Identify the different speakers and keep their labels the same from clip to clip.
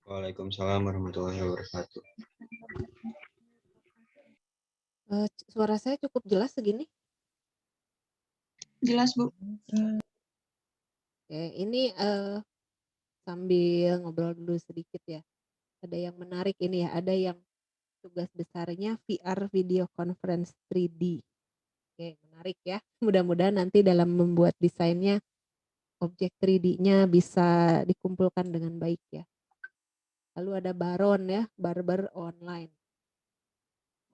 Speaker 1: Waalaikumsalam warahmatullahi wabarakatuh.
Speaker 2: Suara saya cukup jelas segini?
Speaker 3: Jelas, Bu.
Speaker 2: Oke, ini sambil ngobrol dulu sedikit ya. Ada yang menarik ini ya, ada yang tugas besarnya VR video conference 3D. Oke, menarik ya. Mudah-mudahan nanti dalam membuat desainnya objek 3D-nya bisa dikumpulkan dengan baik ya. Lalu ada Baron ya, Barber Online.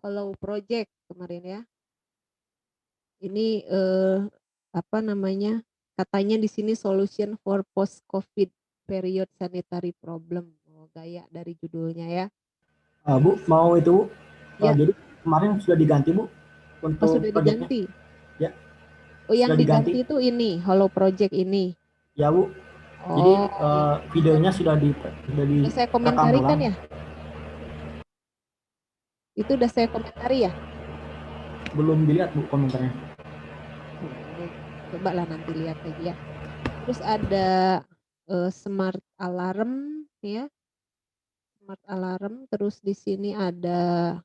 Speaker 2: Hollow Project kemarin ya. Ini apa namanya? Katanya di sini solution for post COVID period sanitary problem. Oh, gaya dari judulnya ya.
Speaker 4: Bu, mau itu Bu?
Speaker 2: Ya.
Speaker 4: Jadi kemarin sudah diganti Bu untuk
Speaker 2: sudah
Speaker 4: proyeknya?
Speaker 2: diganti.
Speaker 4: Ya.
Speaker 2: Oh, yang
Speaker 4: Sudah
Speaker 2: diganti itu ini, Hollow Project ini.
Speaker 4: Ya Bu.
Speaker 2: Oh,
Speaker 4: Jadi videonya sudah
Speaker 2: saya komentari kan ya? Itu udah saya komentari ya?
Speaker 4: Belum dilihat Bu komentarnya.
Speaker 2: Coba lah nanti lihat lagi ya. Terus ada smart alarm ya. Smart alarm, terus di sini ada,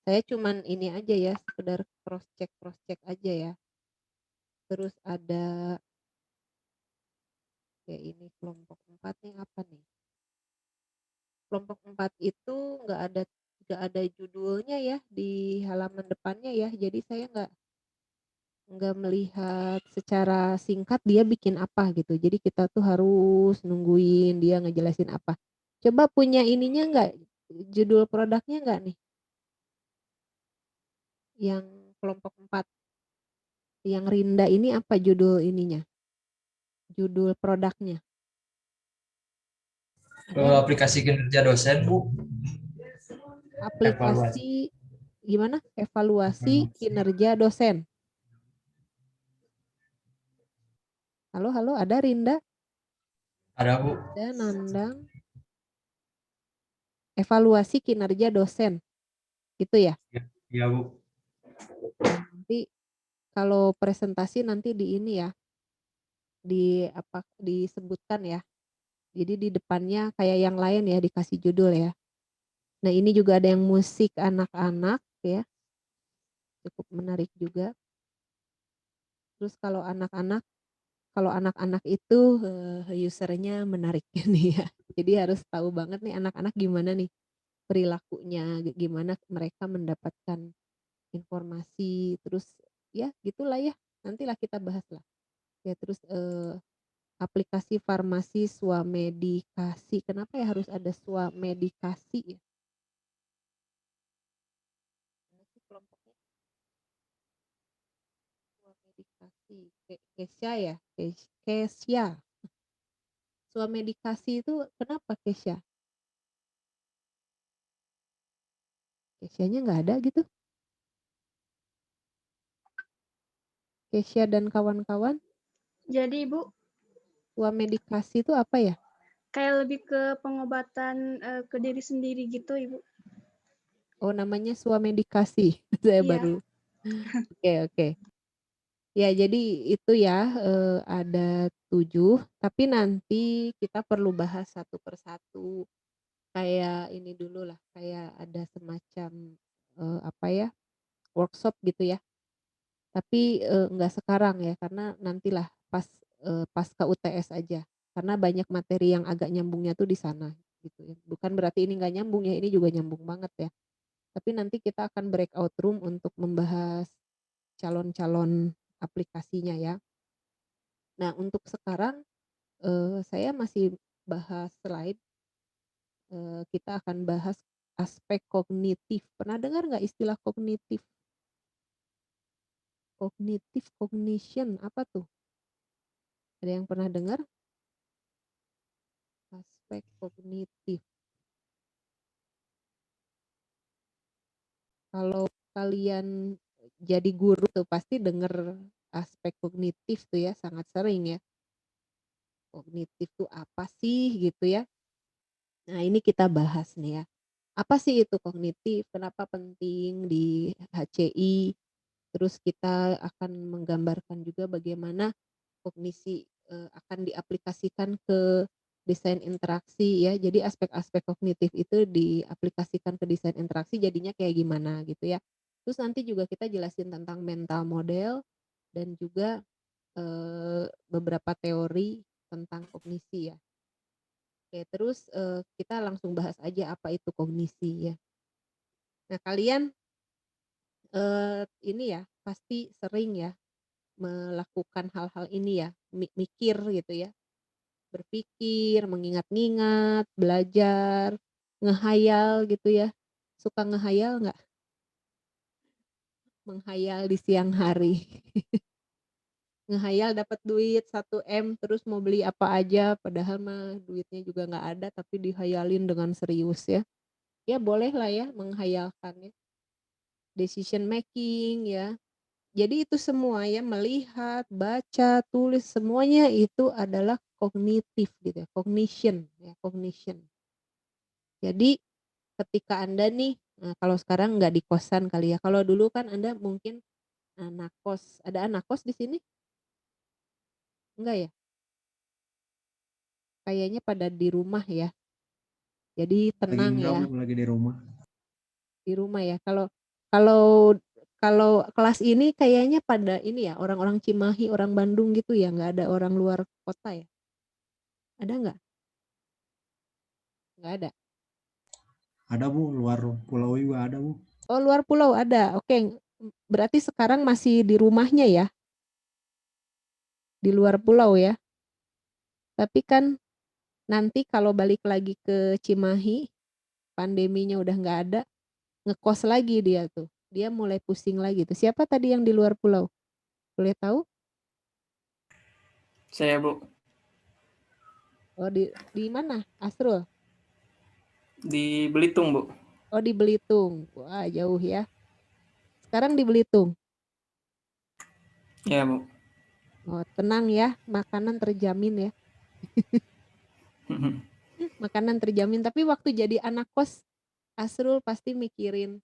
Speaker 2: saya cuman ini aja ya, sekedar cross check aja ya. Terus ada kayak ini kelompok 4 nih apa nih? Kelompok 4 itu nggak ada judulnya ya di halaman depannya ya. Jadi saya nggak melihat secara singkat dia bikin apa gitu. Jadi kita tuh harus nungguin dia ngejelasin apa. Coba punya ininya nggak, judul produknya nggak nih? Yang kelompok 4. Yang Rinda ini apa judul ininya? Judul produknya.
Speaker 5: Aplikasi kinerja dosen, Bu.
Speaker 2: Aplikasi gimana? Evaluasi kinerja dosen. Halo, ada Rinda?
Speaker 5: Ada, Bu.
Speaker 2: Ada Nandang. Evaluasi kinerja dosen. Gitu ya?
Speaker 5: Iya, Bu.
Speaker 2: Nanti kalau presentasi nanti di ini ya. Disebutkan ya. Jadi di depannya kayak yang lain ya dikasih judul ya. Nah, ini juga ada yang musik anak-anak ya. Cukup menarik juga. Terus kalau anak-anak itu usernya menarik nih ya. Jadi harus tahu banget nih anak-anak gimana nih perilakunya, gimana mereka mendapatkan informasi, terus ya gitulah ya. Nantilah kita bahas lah. Ya terus aplikasi farmasi swamedikasi. Kenapa ya harus ada swamedikasi ya? Kelompoknya swamedikasi. Kesya ya? Kesya. Swamedikasi itu kenapa Kesya? Kesyanya nggak ada gitu? Kesya dan kawan-kawan?
Speaker 3: Jadi Ibu,
Speaker 2: Swamedikasi itu apa ya?
Speaker 3: kayak lebih ke pengobatan ke diri sendiri gitu Ibu.
Speaker 2: Oh, namanya swamedikasi. Saya
Speaker 3: Iya.
Speaker 2: baru. Oke. Ya, jadi itu ya ada 7, tapi nanti kita perlu bahas satu persatu. Kayak ini dulu lah, kayak ada semacam apa ya, workshop gitu ya. Tapi enggak sekarang ya, karena nantilah pasca UTS aja. Karena banyak materi yang agak nyambungnya tuh di sana gitu ya. Bukan berarti ini enggak nyambung ya, ini juga nyambung banget ya. Tapi nanti kita akan breakout room untuk membahas calon-calon aplikasinya ya. Nah, untuk sekarang saya masih bahas slide. Kita akan bahas aspek kognitif. Pernah dengar nggak istilah kognitif? Cognition, apa tuh? Ada yang pernah dengar? Aspek kognitif. Kalau kalian jadi guru tuh pasti dengar aspek kognitif tuh ya, sangat sering ya. Kognitif tuh apa sih gitu ya? Nah, ini kita bahas nih ya. Apa sih itu kognitif? Kenapa penting di HCI? Terus kita akan menggambarkan juga bagaimana kognisi akan diaplikasikan ke desain interaksi ya. Jadi aspek-aspek kognitif itu diaplikasikan ke desain interaksi jadinya kayak gimana gitu ya. Terus nanti juga kita jelasin tentang mental model dan juga beberapa teori tentang kognisi ya. Oke, terus kita langsung bahas aja apa itu kognisi ya. Nah, kalian ini ya pasti sering ya melakukan hal-hal ini ya, mikir gitu ya. Berpikir, mengingat-ingat, belajar, ngehayal gitu ya. Suka ngehayal nggak? Menghayal di siang hari. Ngehayal dapat duit 1 M terus mau beli apa aja padahal mah duitnya juga nggak ada tapi dihayalin dengan serius ya. Ya boleh lah ya menghayalkan ya. Decision making ya. Jadi itu semua ya melihat, baca, tulis semuanya itu adalah kognitif gitu ya, cognition ya, cognition. Jadi ketika Anda nih, kalau sekarang nggak di kosan kali ya, kalau dulu kan Anda mungkin anak kos, ada anak kos di sini? Enggak ya? Kayaknya pada di rumah ya. Jadi
Speaker 1: Lagi
Speaker 2: tenang
Speaker 1: enggak
Speaker 2: ya,
Speaker 1: Bu, lagi di rumah.
Speaker 2: di rumah ya. Kalau kalau kelas ini kayaknya pada ini ya, orang-orang Cimahi, orang Bandung gitu ya, nggak ada orang luar kota ya? Ada nggak? Nggak ada?
Speaker 1: Ada Bu, luar pulau juga ada Bu.
Speaker 2: Oh, luar pulau ada. Oke, berarti sekarang masih di rumahnya ya? Di luar pulau ya? Tapi kan nanti kalau balik lagi ke Cimahi, pandeminya udah nggak ada, ngekos lagi dia tuh. Dia mulai pusing lagi tuh. Siapa tadi yang di luar pulau? Boleh tahu?
Speaker 6: Saya Bu,
Speaker 2: Oh, di mana? Asrul?
Speaker 6: di Belitung Bu.
Speaker 2: Oh, di Belitung. Wah, jauh ya. Sekarang di Belitung.
Speaker 6: Ya Bu.
Speaker 2: Oh, tenang ya, makanan terjamin ya. Makanan terjamin. Tapi waktu jadi anak kos, Asrul pasti mikirin,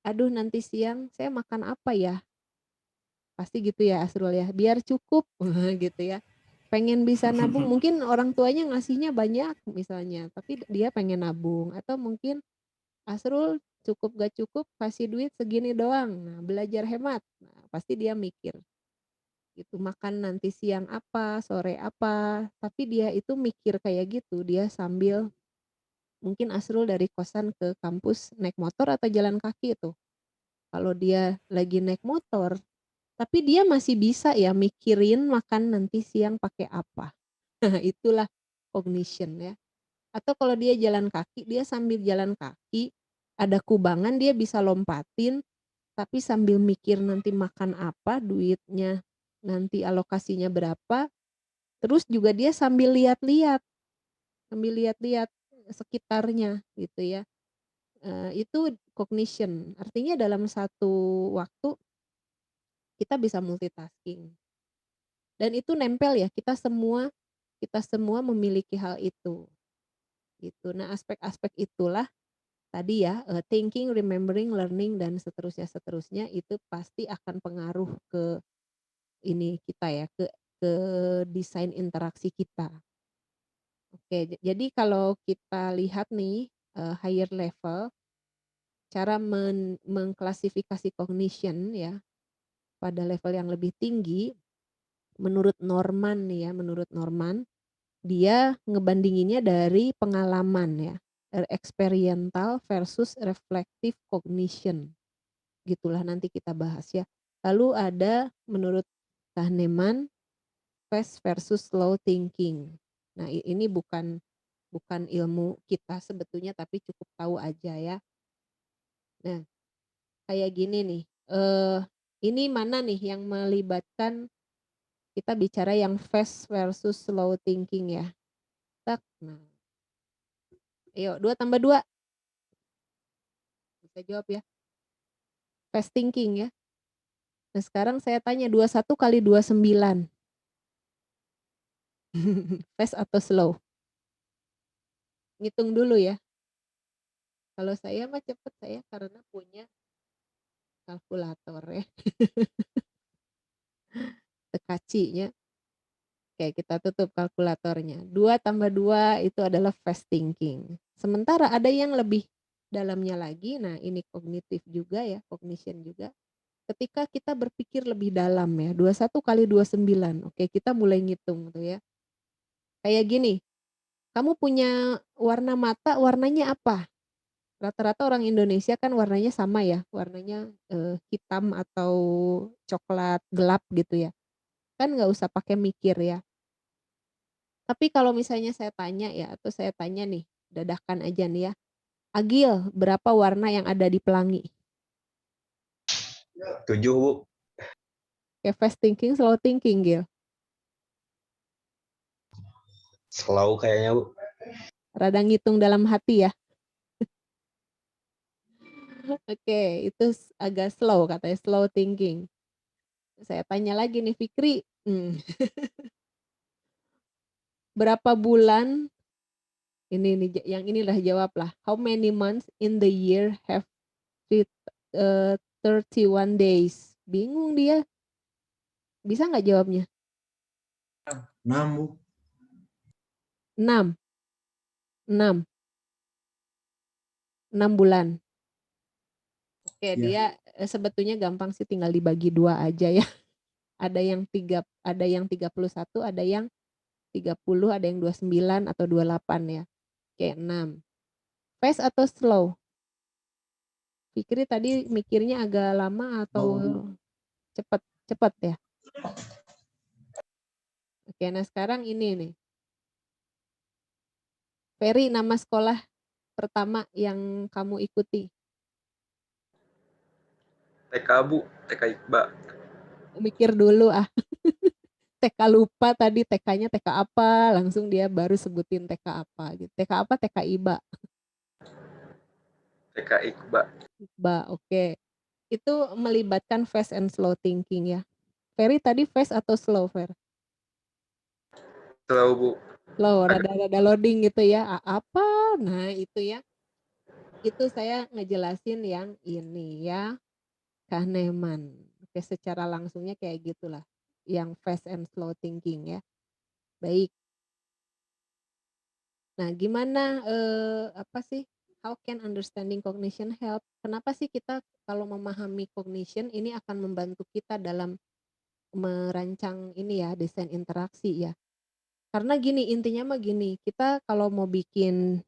Speaker 2: aduh nanti siang saya makan apa ya? Pasti gitu ya Asrul ya, biar cukup gitu ya. Pengen bisa nabung, mungkin orang tuanya ngasihnya banyak misalnya, tapi dia pengen nabung. Atau mungkin Asrul cukup gak cukup kasih duit segini doang. Nah, belajar hemat. Nah, pasti dia mikir gitu, makan nanti siang apa, sore apa. Tapi dia itu mikir kayak gitu, dia sambil mungkin Asrul dari kosan ke kampus naik motor atau jalan kaki itu. Kalau dia lagi naik motor, tapi dia masih bisa ya mikirin makan nanti siang pakai apa. Nah, itulah cognition ya. Atau kalau dia jalan kaki, dia sambil jalan kaki, ada kubangan dia bisa lompatin, tapi sambil mikir nanti makan apa, duitnya nanti alokasinya berapa, terus juga dia sambil lihat-lihat sekitarnya gitu ya. Itu cognition, artinya dalam satu waktu kita bisa multitasking. Dan itu nempel ya, kita semua memiliki hal itu, gitu. Nah, aspek-aspek itulah tadi ya, thinking, remembering, learning, dan seterusnya itu pasti akan pengaruh ke ini kita ya, ke desain interaksi kita. Oke, jadi kalau kita lihat nih, higher level, cara mengklasifikasi cognition ya, pada level yang lebih tinggi, menurut Norman nih ya, menurut Norman, dia ngebandinginnya dari pengalaman ya, experiential versus reflective cognition. Gitulah nanti kita bahas ya. Lalu ada menurut Kahneman fast versus slow thinking. Nah, ini bukan ilmu kita sebetulnya tapi cukup tahu aja ya. Nah, kayak gini nih. Ini mana nih yang melibatkan kita bicara yang fast versus slow thinking ya. Tak. Nah, ayo 2 tambah 2. Bisa jawab ya. Fast thinking ya. Nah, sekarang saya tanya 21 kali 29. Fast atau slow? Ngitung dulu ya. Kalau saya mah cepet saya karena punya kalkulator ya. Tekacinya. Oke, kita tutup kalkulatornya. 2 tambah 2 itu adalah fast thinking. Sementara ada yang lebih dalamnya lagi, nah ini kognitif juga ya, cognition juga. Ketika kita berpikir lebih dalam ya, 21 kali 29. Oke, kita mulai ngitung tuh ya. Kayak gini, kamu punya warna mata, warnanya apa? Rata-rata orang Indonesia kan warnanya sama ya, warnanya hitam atau coklat gelap gitu ya. Kan nggak usah pakai mikir ya. Tapi kalau misalnya saya tanya ya, atau saya tanya nih, dadakan aja nih ya. Agil, berapa warna yang ada di pelangi?
Speaker 7: 7, Bu.
Speaker 2: Kayak fast thinking, slow thinking, Gil.
Speaker 7: Slow kayaknya, Bu.
Speaker 2: Rada ngitung dalam hati ya. Oke, itu agak slow katanya, slow thinking. Saya tanya lagi nih, Fikri. Berapa bulan? Ini nih, yang inilah jawablah. How many months in the year have 31 days? Bingung dia. Bisa nggak jawabnya?
Speaker 1: 6, Bu.
Speaker 2: 6. 6 bulan. Oke,
Speaker 1: Iya.
Speaker 2: dia sebetulnya gampang sih, tinggal dibagi 2 aja ya. Ada yang 31, ada yang 30, ada yang 29 atau 28 ya. Oke, 6. Fast atau slow? Fikri tadi mikirnya agak lama atau cepet? Cepet ya? Oke, nah sekarang ini nih. Ferry, nama sekolah pertama yang kamu ikuti?
Speaker 6: TK, Bu. TK Iqba.
Speaker 2: Mikir dulu ah. TK lupa tadi TK-nya TK apa, langsung dia baru sebutin TK apa gitu. TK apa? TK Iba.
Speaker 6: TK Iqba.
Speaker 2: Iqba, oke. Itu melibatkan fast and slow thinking ya. Ferry tadi fast atau slow, Fer?
Speaker 6: Slow, Bu.
Speaker 2: Slow, rada-rada loading gitu ya. Apa? Nah itu ya. Itu saya ngejelasin yang ini ya. Kahneman. Oke, secara langsungnya kayak gitulah. Yang fast and slow thinking ya. Baik. Nah, gimana apa sih? How can understanding cognition help? Kenapa sih kita kalau memahami cognition ini akan membantu kita dalam merancang ini ya, desain interaksi ya. Karena gini, intinya mah gini, kita kalau mau bikin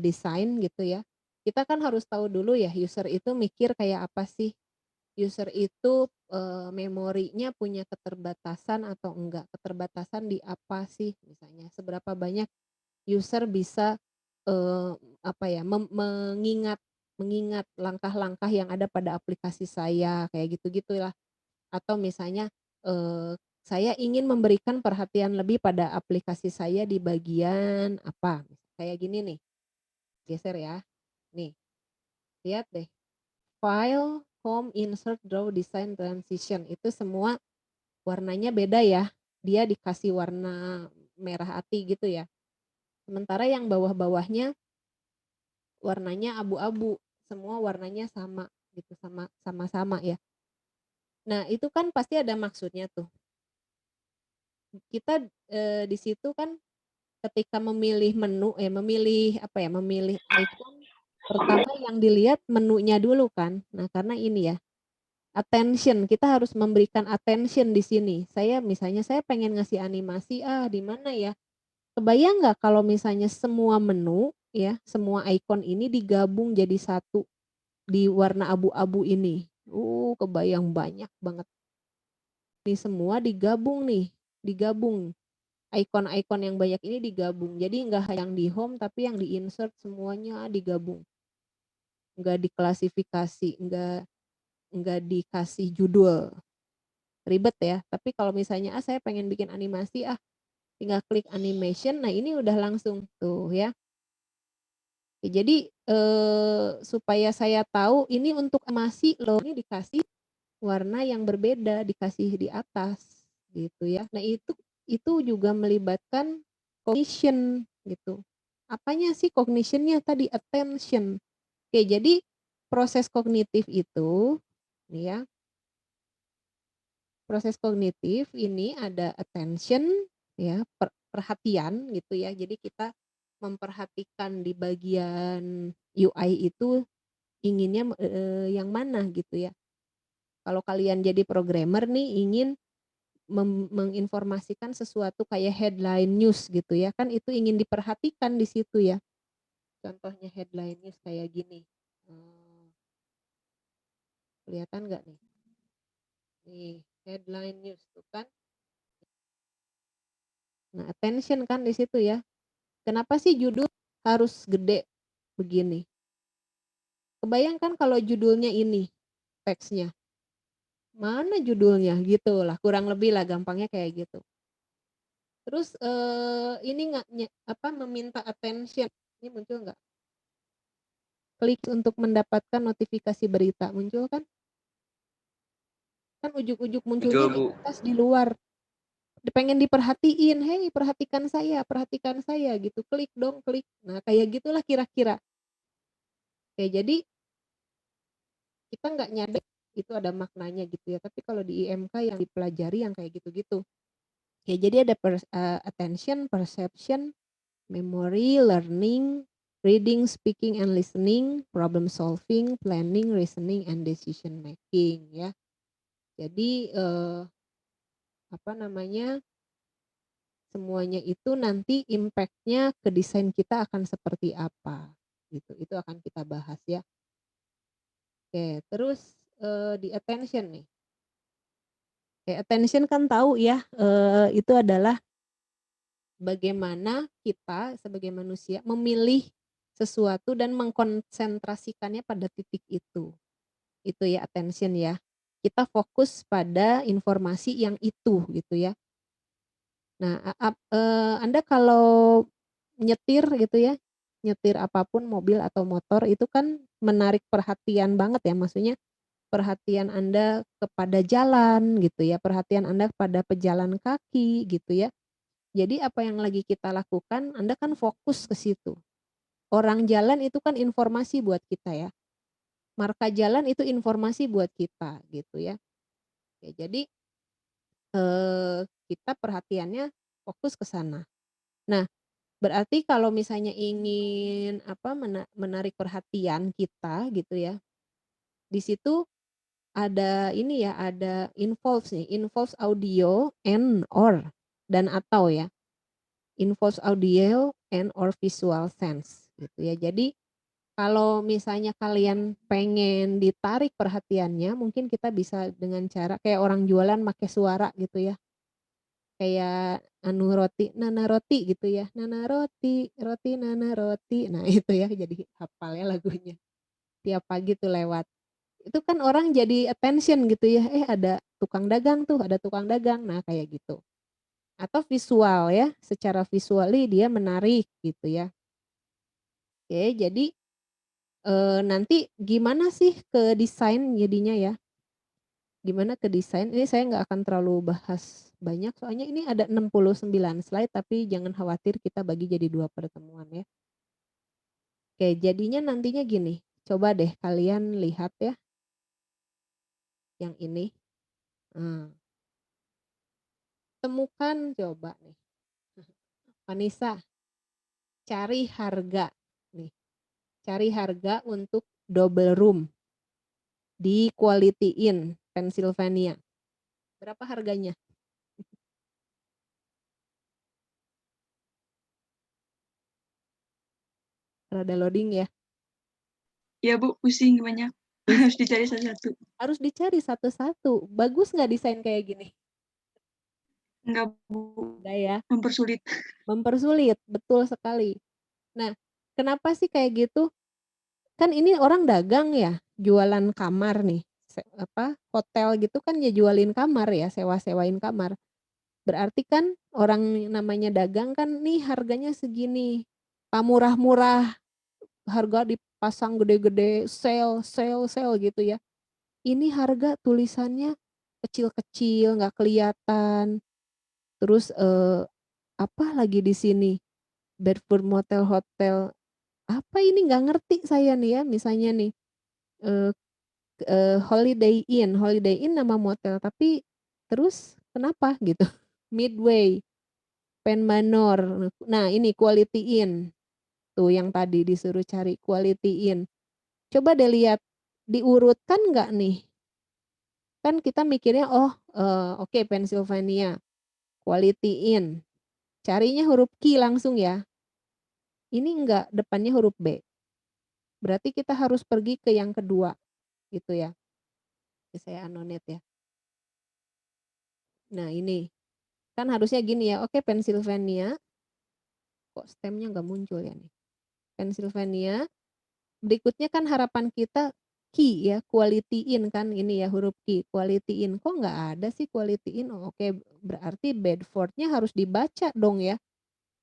Speaker 2: desain gitu ya, kita kan harus tahu dulu ya user itu mikir kayak apa sih. User itu memorinya punya keterbatasan atau enggak, keterbatasan di apa sih misalnya, seberapa banyak user bisa apa ya, mengingat langkah-langkah yang ada pada aplikasi saya, kayak gitu-gitulah. Atau misalnya saya ingin memberikan perhatian lebih pada aplikasi saya di bagian apa, kayak gini nih, geser ya, nih, lihat deh, file, home, insert, draw, design, transition, itu semua warnanya beda ya, dia dikasih warna merah ati gitu ya. Sementara yang bawah-bawahnya warnanya abu-abu, semua warnanya sama gitu, sama-sama ya. Nah, itu kan pasti ada maksudnya tuh. Kita di situ kan ketika memilih menu, memilih apa ya, memilih icon, pertama yang dilihat menunya dulu kan. Nah, karena ini ya, attention, kita harus memberikan attention di sini. Misalnya saya pengen ngasih animasi, di mana ya? Kebayang nggak kalau misalnya semua menu ya, semua icon ini digabung jadi satu di warna abu-abu ini. Kebayang banyak banget. Ini semua digabung nih, digabung. Icon-icon yang banyak ini digabung. Jadi nggak yang di home tapi yang di insert semuanya digabung. Nggak diklasifikasi, nggak dikasih judul. Ribet ya. Tapi kalau misalnya saya pengen bikin animasi, tinggal klik animation. Nah, ini udah langsung tuh ya. Jadi supaya saya tahu ini untuk animasi loh, ini dikasih warna yang berbeda, dikasih di atas gitu ya. Nah, itu juga melibatkan cognition gitu. Apanya sih cognitionnya tadi? Attention. Oke, jadi proses kognitif itu nih ya. Proses kognitif ini ada attention, ya, perhatian gitu ya. Jadi kita memperhatikan di bagian UI itu inginnya yang mana gitu ya. Kalau kalian jadi programmer nih ingin menginformasikan sesuatu kayak headline news gitu ya, kan itu ingin diperhatikan di situ ya. Contohnya headline news kayak gini. Kelihatan nggak nih? Nih, headline news tuh kan. Nah, attention kan di situ ya. Kenapa sih judul harus gede begini? Kebayangkan kalau judulnya ini teksnya. Mana judulnya gitu lah, kurang lebih lah gampangnya kayak gitu. Terus ini nggak meminta attention. Ini muncul nggak? Klik untuk mendapatkan notifikasi berita muncul kan? Kan ujuk-ujuk munculnya
Speaker 6: Muncul, Bu.
Speaker 2: di atas di luar. Pengen diperhatiin, "Hei, perhatikan saya," gitu. Klik dong, klik. Nah, kayak gitulah kira-kira. Oke, jadi kita nggak nyadar itu ada maknanya gitu ya. Tapi kalau di IMK yang dipelajari yang kayak gitu-gitu. Ya, jadi ada attention, perception, memory, learning, reading, speaking and listening, problem solving, planning, reasoning and decision making ya. Jadi semuanya itu nanti impact-nya ke desain kita akan seperti apa gitu. Itu akan kita bahas ya. Oke, terus di attention nih. Attention kan tahu ya, itu adalah bagaimana kita sebagai manusia memilih sesuatu dan mengkonsentrasikannya pada titik itu. Itu ya attention ya. Kita fokus pada informasi yang itu gitu ya. Nah, Anda kalau nyetir gitu ya, nyetir apapun mobil atau motor itu kan menarik perhatian banget ya, maksudnya perhatian Anda kepada jalan gitu ya, perhatian Anda kepada pejalan kaki gitu ya. Jadi apa yang lagi kita lakukan, Anda kan fokus ke situ. Orang jalan itu kan informasi buat kita ya. Marka jalan itu informasi buat kita gitu ya. Ya jadi kita perhatiannya fokus ke sana. Nah, berarti kalau misalnya ingin menarik perhatian kita gitu ya. Di situ ada ini ya, ada involves audio and or dan atau ya. Involves audio and or visual sense gitu ya. Jadi kalau misalnya kalian pengen ditarik perhatiannya, mungkin kita bisa dengan cara kayak orang jualan pakai suara gitu ya. Kayak roti, "Nana roti," gitu ya. "Nana roti, roti nana roti." Nah, itu ya jadi hafal ya lagunya. Tiap pagi tuh lewat. Itu kan orang jadi attention gitu ya, ada tukang dagang tuh, ada tukang dagang. Nah, kayak gitu. Atau visual ya, secara visually dia menarik gitu ya. Oke, jadi nanti gimana sih ke desain jadinya ya? Gimana ke desain? Ini saya nggak akan terlalu bahas banyak, soalnya ini ada 69 slide, tapi jangan khawatir kita bagi jadi 2 pertemuan ya. Oke, jadinya nantinya gini, coba deh kalian lihat ya. Yang ini. Temukan coba nih. Vanessa, cari harga nih. Cari harga untuk double room di Quality Inn, Pennsylvania. Berapa harganya? Rada loading ya.
Speaker 3: Ya Bu, pusing banyak. Harus dicari satu-satu.
Speaker 2: Harus dicari satu-satu. Bagus nggak desain kayak gini?
Speaker 3: Enggak Bu,
Speaker 2: Enggak ya.
Speaker 3: mempersulit.
Speaker 2: Mempersulit, betul sekali. Nah, kenapa sih kayak gitu? Kan ini orang dagang ya, jualan kamar nih. Hotel gitu kan ya jualin kamar ya, sewa-sewain kamar. Berarti kan orang namanya dagang kan nih harganya segini. Murah-murah, harga dipasang gede-gede, sale gitu ya. Ini harga tulisannya kecil-kecil, nggak kelihatan. Terus apa lagi di sini? Bedford Motel Hotel. Apa ini nggak ngerti saya nih ya, misalnya nih Holiday Inn nama motel, tapi terus kenapa gitu? Midway. pen manor. Nah, ini quality in. Tuh yang tadi disuruh cari quality in. Coba deh lihat diurutkan nggak nih? Kan kita mikirnya oke, Pennsylvania, quality in. Carinya huruf Q langsung ya. Ini enggak, depannya huruf B. Berarti kita harus pergi ke yang kedua gitu ya. Ini saya anonet ya. Nah, ini kan harusnya gini ya. Oke, Pennsylvania. Kok stemnya nggak muncul ya nih? Pennsylvania. Berikutnya kan harapan kita Q ya, quality in kan ini ya huruf Q, quality in. Kok nggak ada sih quality in? Oh, oke, berarti Bedfordnya harus dibaca dong ya.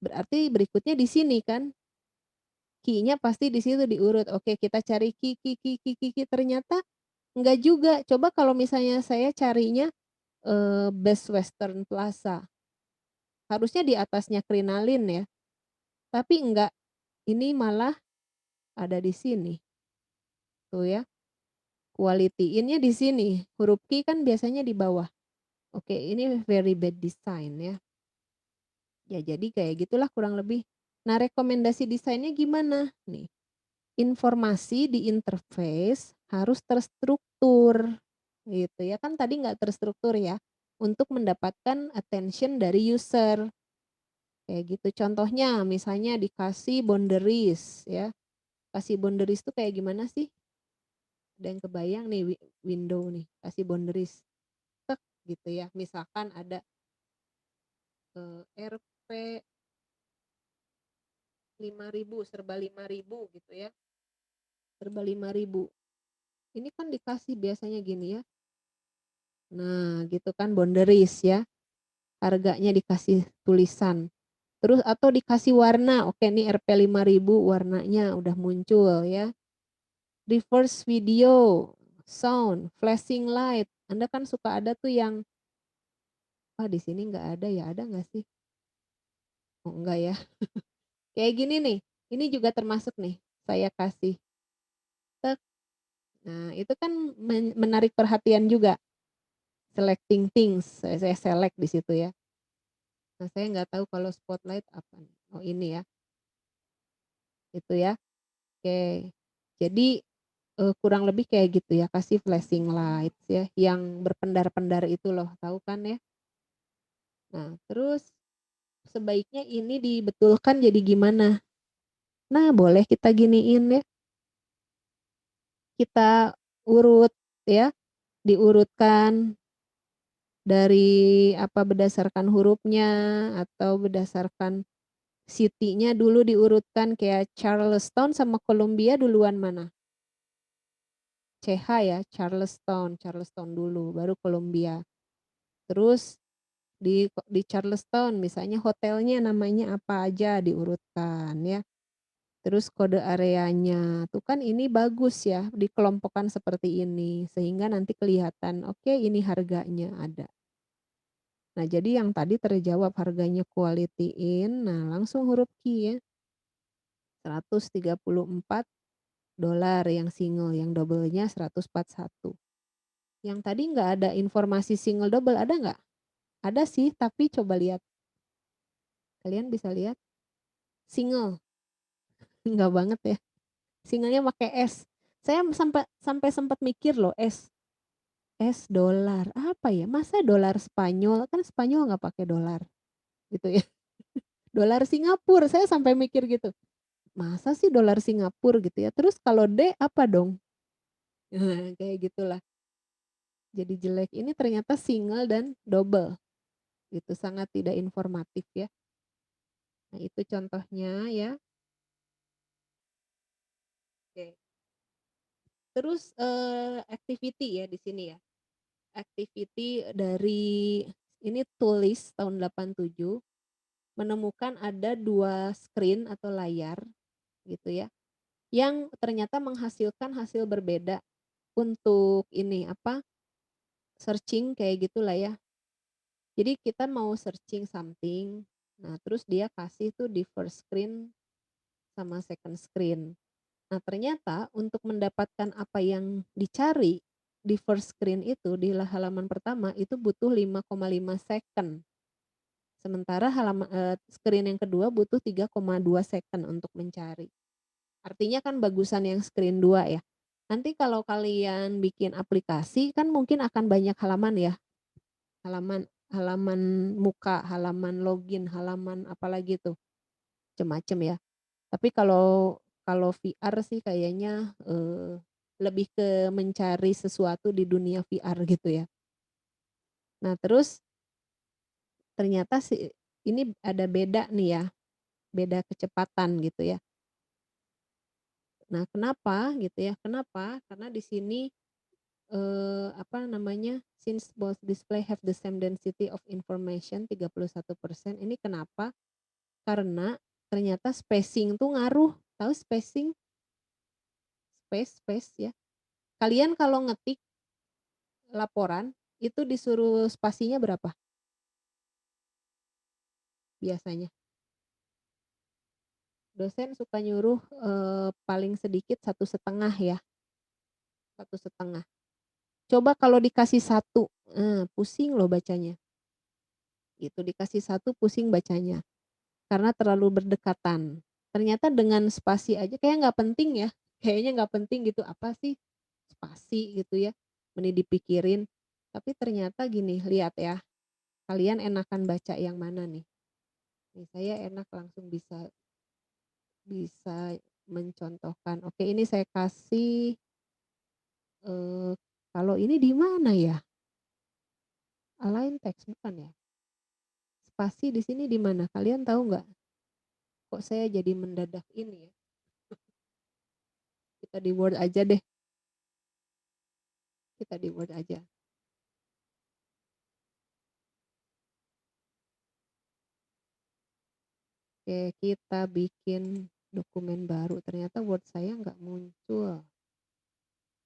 Speaker 2: Berarti berikutnya di sini kan. Q-nya pasti di situ diurut. Oke, kita cari Q. Ternyata enggak juga. Coba kalau misalnya saya carinya Best Western Plaza. Harusnya di atasnya Krinalin ya. Tapi enggak. Ini malah ada di sini. Tuh ya. Quality in-nya di sini. Huruf Q kan biasanya di bawah. Oke, ini very bad design ya. Ya, jadi kayak gitulah kurang lebih. Nah, rekomendasi desainnya gimana? Nih. Informasi di interface harus terstruktur. Gitu ya. Kan tadi nggak terstruktur ya. Untuk mendapatkan attention dari user. Kayak gitu. Contohnya misalnya dikasih boundaries ya. Kasih boundaries tuh kayak gimana sih? Ada yang kebayang nih window nih. Kasih boundaries. Tek gitu ya. Misalkan ada RP 5.000 serba 5.000 gitu ya. Serba 5.000. Ini kan dikasih biasanya gini ya. Nah, gitu kan boundaries ya. Harganya dikasih tulisan. Terus atau dikasih warna. Oke, nih RP 5.000 warnanya udah muncul ya. Reverse video, sound, flashing light. Anda kan suka ada tuh yang di sini nggak ada ya, ada nggak sih? Oh, enggak ya. Kayak gini nih. Ini juga termasuk nih. Saya kasih. Tek. Nah, itu kan menarik perhatian juga. Selecting things. Saya select di situ ya. Nah, saya nggak tahu kalau spotlight apa. Oh, ini ya. Itu ya. Oke. Jadi kurang lebih kayak gitu ya, kasih flashing lights ya, yang berpendar-pendar itu loh, tahu kan ya? Nah, terus sebaiknya ini dibetulkan jadi gimana? Nah, boleh kita giniin ya. Kita urut ya, diurutkan dari berdasarkan hurufnya atau berdasarkan city-nya dulu diurutkan kayak Charleston sama Columbia duluan mana? CH ya, Charleston dulu, baru Columbia. Terus di Charleston misalnya hotelnya namanya apa aja diurutkan ya. Terus kode areanya, tuh kan ini bagus ya, dikelompokkan seperti ini sehingga nanti kelihatan oke ini harganya ada. Nah, jadi yang tadi terjawab harganya quality in, nah langsung huruf Q ya. $134 yang single, yang double-nya 141. Yang tadi nggak ada informasi single double, ada nggak? Ada sih, tapi coba lihat. Kalian bisa lihat? Single. Enggak banget ya. Singlenya pakai S. Saya sampai sempat mikir loh, S dolar. Apa ya? Masa dolar Spanyol? Kan Spanyol nggak pakai dolar. Gitu ya. Dolar Singapura, saya sampai mikir gitu. Masa sih dolar Singapura gitu ya. Terus kalau D apa dong? Nah, kayak gitulah. Jadi jelek. Ini ternyata single dan double. Itu sangat tidak informatif ya. Nah, itu contohnya ya. Oke. Terus activity ya di sini ya. Activity dari ini tulis tahun 87 menemukan ada 2 screen atau layar gitu ya. Yang ternyata menghasilkan hasil berbeda untuk ini searching kayak gitulah ya. Jadi kita mau searching something, nah terus dia kasih tuh di first screen sama second screen. Nah, ternyata untuk mendapatkan apa yang dicari di first screen itu di halaman pertama itu butuh 5,5 second Sementara screen yang kedua butuh 3,2 second untuk mencari. Artinya kan bagusan yang screen 2 ya. Nanti kalau kalian bikin aplikasi kan mungkin akan banyak halaman ya. Halaman muka, halaman login, halaman apalagi tuh. Macem-macem ya. Tapi kalau VR sih kayaknya lebih ke mencari sesuatu di dunia VR gitu ya. Nah, terus ternyata ini ada beda nih ya, beda kecepatan gitu ya. Nah, kenapa gitu ya? Kenapa? Karena di sini since both display have the same density of information 31%. Ini kenapa? Karena ternyata spacing tuh ngaruh. Tahu spacing? Space ya. Kalian kalau ngetik laporan itu disuruh spasinya berapa? Biasanya. Dosen suka nyuruh paling sedikit 1,5 ya. 1,5. Coba kalau dikasih 1, pusing loh bacanya. Gitu, dikasih 1 pusing bacanya. Karena terlalu berdekatan. Ternyata dengan spasi aja kayak nggak penting ya. Kayaknya nggak penting gitu, apa sih spasi gitu ya. Mending dipikirin. Tapi ternyata gini, lihat ya. Kalian enakan baca yang mana nih? Nih, saya enak langsung bisa mencontohkan. Oke, ini saya kasih kalau ini di mana ya? Align text bukan ya? Spasi di sini di mana? Kalian tahu nggak? Kok saya jadi mendadak ini ya? Kita di Word aja deh. Kita di Word aja. Oke, kita bikin dokumen baru. Ternyata Word saya nggak muncul.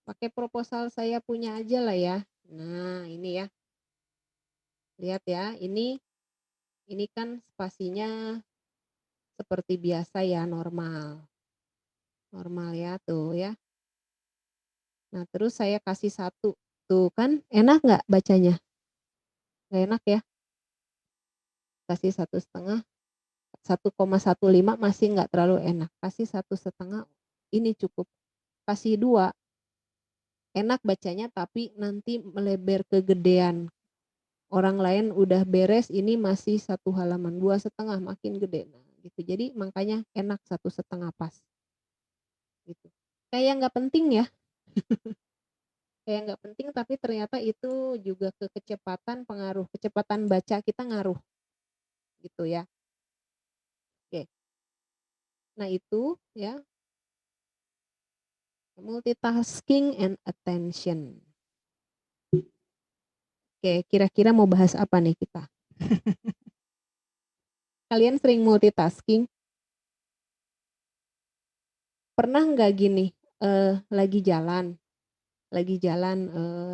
Speaker 2: Pakai proposal saya punya aja lah ya. Nah, ini ya. Lihat ya, ini kan spasinya seperti biasa ya, normal. Normal ya, tuh ya. Nah, terus saya kasih 1. Tuh kan, enak nggak bacanya? Nggak enak ya? Kasih 1,5. 1,15 masih nggak terlalu enak. Kasih 1,5, ini cukup. Kasih 2, enak bacanya tapi nanti melebar kegedean. Orang lain udah beres, ini masih 1 halaman, 2,5 makin gede. Nah, gitu. Jadi makanya enak 1,5 pas. Gitu. Kayak nggak penting ya. Kayak nggak penting tapi ternyata itu juga ke kecepatan pengaruh. Kecepatan baca kita ngaruh. Gitu ya. Oke. Nah, itu ya. Multitasking and attention. Oke, kira-kira mau bahas apa nih kita? Kalian sering multitasking? Pernah nggak gini, lagi jalan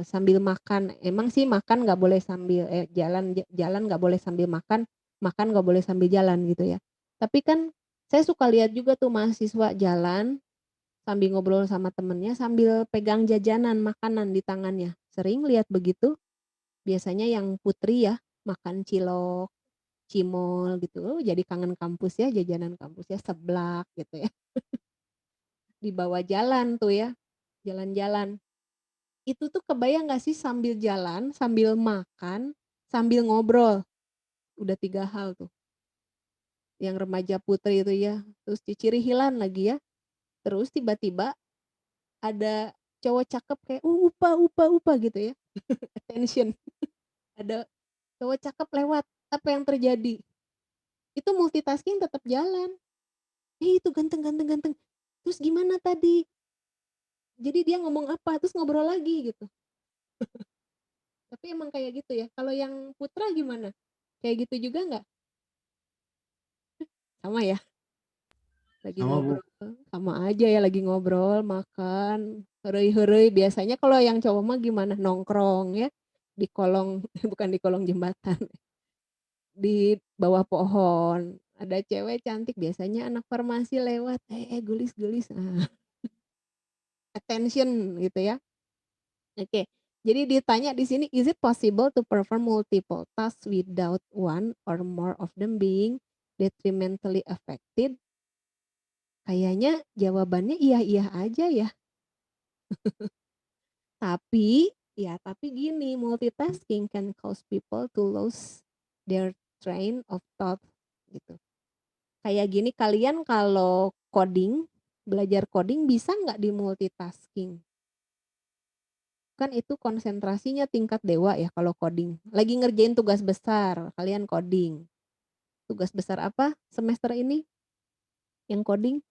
Speaker 2: sambil makan. Emang sih makan nggak boleh sambil jalan nggak boleh sambil makan nggak boleh sambil jalan gitu ya. Tapi kan saya suka lihat juga tuh mahasiswa jalan sambil ngobrol sama temennya sambil pegang jajanan makanan di tangannya. Sering lihat begitu. Biasanya yang putri ya, makan cilok, cimol gitu. Jadi kangen kampus ya, jajanan kampus ya, seblak gitu ya. Di bawah jalan tuh ya, jalan-jalan. Itu tuh kebayang gak sih sambil jalan, sambil makan, sambil ngobrol. Udah 3 hal tuh. Yang remaja putri itu ya, terus cicirihilan lagi ya. Terus tiba-tiba ada cowok cakep kayak upa gitu ya. Attention. Ada cowok cakep lewat, apa yang terjadi? Itu multitasking tetap jalan. Itu ganteng. Terus gimana tadi? Jadi dia ngomong apa, terus ngobrol lagi gitu. Tapi emang kayak gitu ya. Kalau yang Putra gimana? Kayak gitu juga nggak? Sama ya? Lagi
Speaker 1: Sama, Bu.
Speaker 2: ngobrol. Sama aja ya, lagi ngobrol, makan, hurui-hurui. Biasanya kalau yang cowok mah gimana? Nongkrong ya. Di kolong, bukan di kolong jembatan. Di bawah pohon. Ada cewek cantik, biasanya anak farmasi lewat. Gulis. Nah. Attention gitu ya. Oke, Jadi ditanya di sini, is it possible to perform multiple tasks without one or more of them being detrimentally affected? Kayaknya jawabannya iya-iya aja ya. Tapi gini, multitasking can cause people to lose their train of thought gitu. Kayak gini, kalian kalau coding, belajar coding bisa nggak di multitasking? Kan itu konsentrasinya tingkat dewa ya kalau coding. Lagi ngerjain tugas besar, kalian coding. Tugas besar apa semester ini yang coding?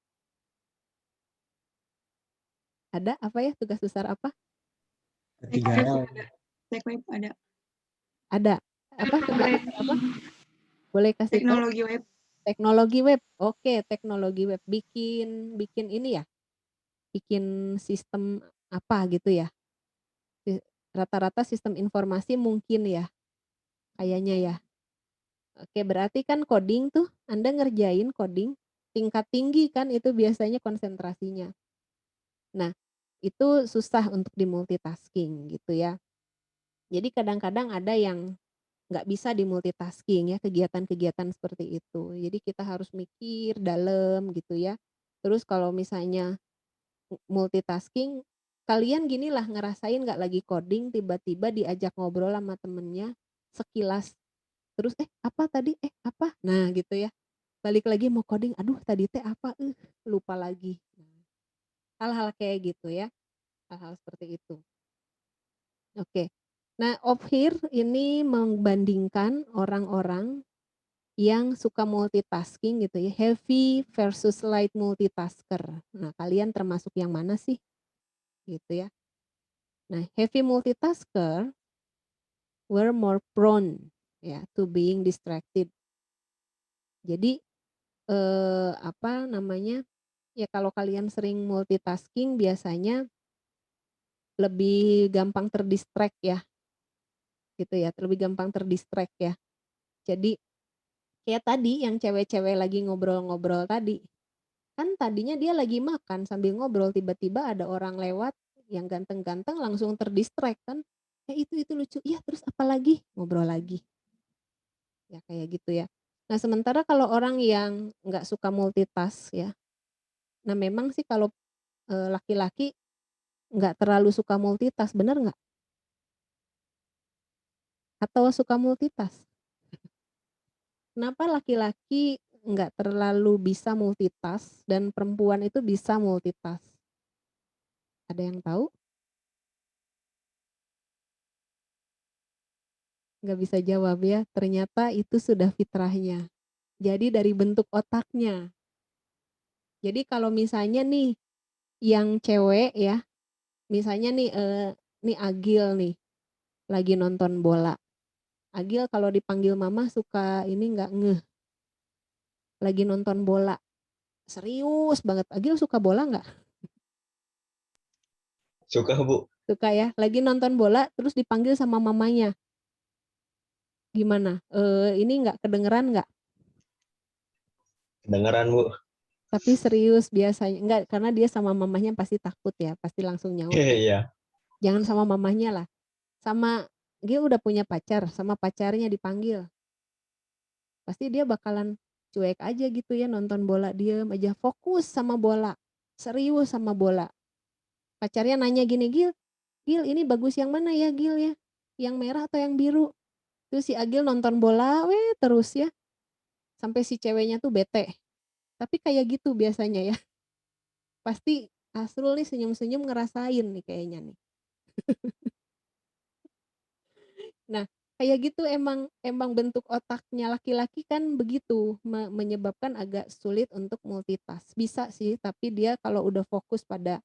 Speaker 2: Ada apa ya tugas besar apa?
Speaker 1: Ketiga L.
Speaker 3: Tech web ada.
Speaker 2: Ada. Apa tugas besar apa? Boleh kasih tahu?
Speaker 3: Teknologi web.
Speaker 2: Teknologi web. Oke, teknologi web. Bikin ini ya. Bikin sistem apa gitu ya. Rata-rata sistem informasi mungkin ya. Kayaknya ya. Oke, berarti kan coding tuh, Anda ngerjain coding, tingkat tinggi kan itu biasanya konsentrasinya. Nah, itu susah untuk dimultitasking gitu ya. Jadi kadang-kadang ada yang nggak bisa dimultitasking ya, kegiatan-kegiatan seperti itu. Jadi kita harus mikir dalam gitu ya. Terus kalau misalnya multitasking, kalian ginilah ngerasain nggak lagi coding, tiba-tiba diajak ngobrol sama temennya, sekilas terus apa tadi apa, nah gitu ya, balik lagi mau coding, aduh tadi teh apa lupa lagi. Hal-hal kayak gitu ya, hal-hal seperti itu. Oke, nah Ophir ini membandingkan orang-orang yang suka multitasking gitu ya, heavy versus light multitasker. Nah kalian termasuk yang mana sih gitu ya. Nah heavy multitasker were more prone ya to being distracted. Jadi apa namanya, ya kalau kalian sering multitasking biasanya lebih gampang terdistract ya, gitu ya, lebih gampang terdistract ya. Jadi kayak tadi yang cewek-cewek lagi ngobrol-ngobrol tadi, kan tadinya dia lagi makan sambil ngobrol, tiba-tiba ada orang lewat yang ganteng-ganteng langsung terdistract kan, itu lucu, iya terus apa lagi? Ngobrol lagi. Ya kayak gitu ya. Nah sementara kalau orang yang nggak suka multitask ya, nah memang sih kalau laki-laki nggak terlalu suka multitask, bener nggak? Atau suka multitask? Kenapa laki-laki nggak terlalu bisa multitask dan perempuan itu bisa multitask? Ada yang tahu? Nggak bisa jawab ya, ternyata itu sudah fitrahnya. Jadi dari bentuk otaknya. Jadi kalau misalnya nih yang cewek ya, misalnya nih nih Agil nih lagi nonton bola. Agil kalau dipanggil mama suka ini nggak ngeh. Lagi nonton bola. Serius banget. Agil suka bola nggak?
Speaker 7: Suka, Bu.
Speaker 2: Suka ya. Lagi nonton bola terus dipanggil sama mamanya. Gimana? Ini nggak kedengeran nggak?
Speaker 7: Kedengeran, Bu.
Speaker 2: Tapi serius biasanya enggak, karena dia sama mamanya pasti takut ya, pasti langsung nyaut.
Speaker 7: Iya.
Speaker 2: Jangan sama mamanya lah. Sama dia udah punya pacar, sama pacarnya dipanggil. Pasti dia bakalan cuek aja gitu ya, nonton bola, diem aja, fokus sama bola. Serius sama bola. Pacarnya nanya gini, Gil ini bagus yang mana ya Gil ya? Yang merah atau yang biru? Terus si Agil nonton bola, terus ya. Sampai si ceweknya tuh bete. Tapi kayak gitu biasanya ya. Pasti Asrul nih senyum-senyum ngerasain nih kayaknya nih. Nah, kayak gitu emang bentuk otaknya laki-laki kan begitu, menyebabkan agak sulit untuk multitask. Bisa sih, tapi dia kalau udah fokus pada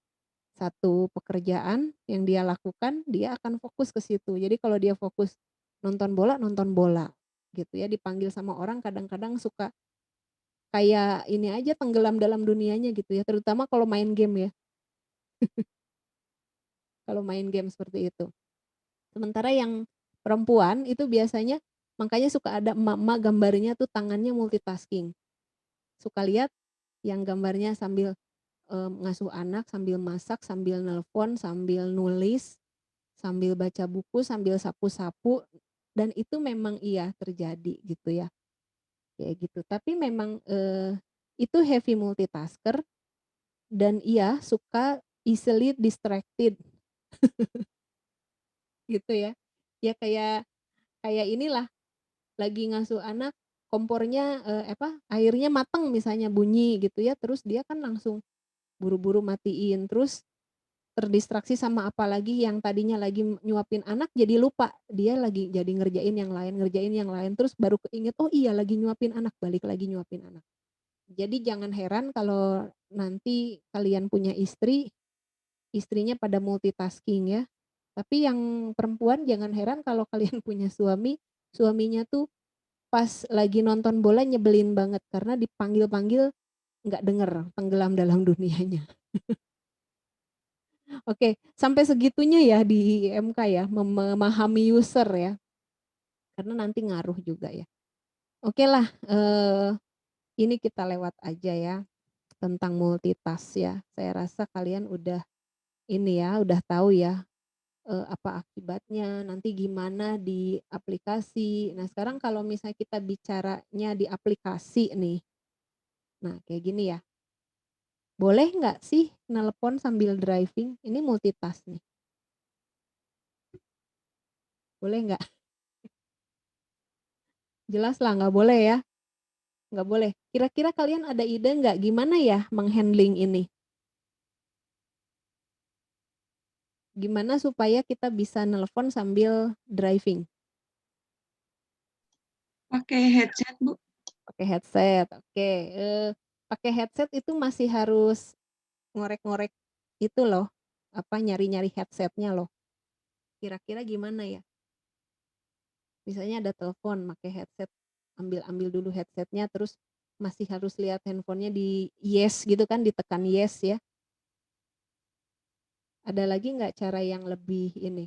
Speaker 2: satu pekerjaan yang dia lakukan, dia akan fokus ke situ. Jadi kalau dia fokus nonton bola gitu ya, dipanggil sama orang kadang-kadang suka kayak ini aja tenggelam dalam dunianya gitu ya, terutama kalau main game ya. Kalau main game seperti itu. Sementara yang perempuan itu biasanya makanya suka ada emak-emak gambarnya tuh tangannya multitasking. Suka lihat yang gambarnya sambil ngasuh anak, sambil masak, sambil nelpon, sambil nulis, sambil baca buku, sambil sapu-sapu, dan itu memang iya terjadi gitu ya, kayak gitu. Tapi memang, itu heavy multitasker dan iya suka easily distracted gitu ya. Ya kayak kayak inilah, lagi ngasuh anak, kompornya, airnya mateng misalnya bunyi gitu ya, terus dia kan langsung buru-buru matiin, terus terdistraksi sama apa lagi yang tadinya lagi nyuapin anak jadi lupa, dia lagi jadi ngerjain yang lain, terus baru keinget, "Oh iya lagi nyuapin anak," balik lagi nyuapin anak. Jadi jangan heran kalau nanti kalian punya istri, istrinya pada multitasking ya. Tapi yang perempuan jangan heran kalau kalian punya suami, suaminya tuh pas lagi nonton bola nyebelin banget karena dipanggil-panggil nggak denger, tenggelam dalam dunianya. Oke, sampai segitunya ya di IMK ya, memahami user ya, karena nanti ngaruh juga ya. Oke lah, ini kita lewat aja ya, tentang multitask ya. Saya rasa kalian udah ini ya, udah tahu ya, apa akibatnya, nanti gimana di aplikasi. Nah sekarang kalau misalnya kita bicaranya di aplikasi nih, nah kayak gini ya, boleh nggak sih nelpon sambil driving? Ini multitask nih, boleh nggak? Jelas lah nggak boleh ya, nggak boleh. Kira-kira kalian ada ide nggak gimana ya menghandling ini? Gimana supaya kita bisa nelpon sambil driving?
Speaker 3: Pakai headset, Bu.
Speaker 2: Pakai headset, oke. Pakai headset itu masih harus ngorek-ngorek itu loh, apa, nyari-nyari headsetnya loh. Kira-kira gimana ya? Misalnya ada telepon pakai headset, ambil dulu headsetnya, terus masih harus lihat handphonenya di yes gitu kan, ditekan yes ya. Ada lagi nggak cara yang lebih ini,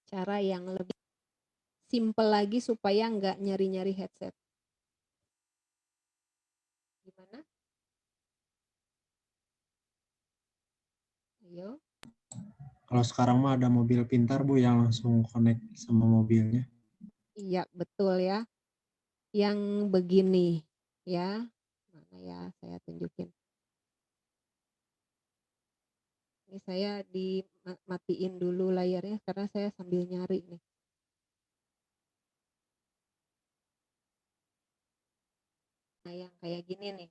Speaker 2: cara yang lebih simple lagi supaya nggak nyari-nyari headset? Gimana? Ayo.
Speaker 1: Kalau sekarang mah ada mobil pintar Bu yang langsung connect sama mobilnya.
Speaker 2: Iya betul ya. Yang begini ya, mana ya saya tunjukin. Ini saya dimatiin dulu layarnya karena saya sambil nyari nih. Nah yang kayak gini nih.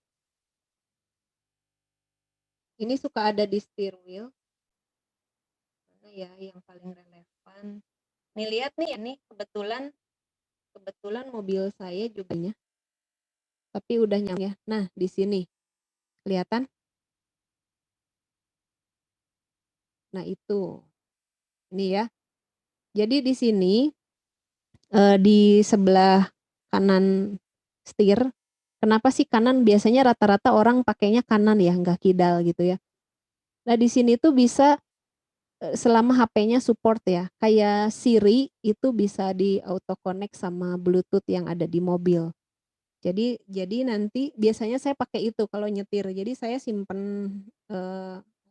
Speaker 2: Ini suka ada di steering wheel. Mana ya yang paling relevan. Nih lihat nih, ini kebetulan mobil saya juga ya. Tapi udah nyala ya. Nah di sini kelihatan. Nah itu, ini ya. Jadi di sini di sebelah kanan setir. Kenapa sih kanan? Biasanya rata-rata orang pakainya kanan ya, nggak kidal gitu ya. Nah di sini tuh bisa selama HP-nya support ya, kayak Siri itu bisa di auto connect sama Bluetooth yang ada di mobil. Jadi nanti biasanya saya pakai itu kalau nyetir. Jadi saya simpen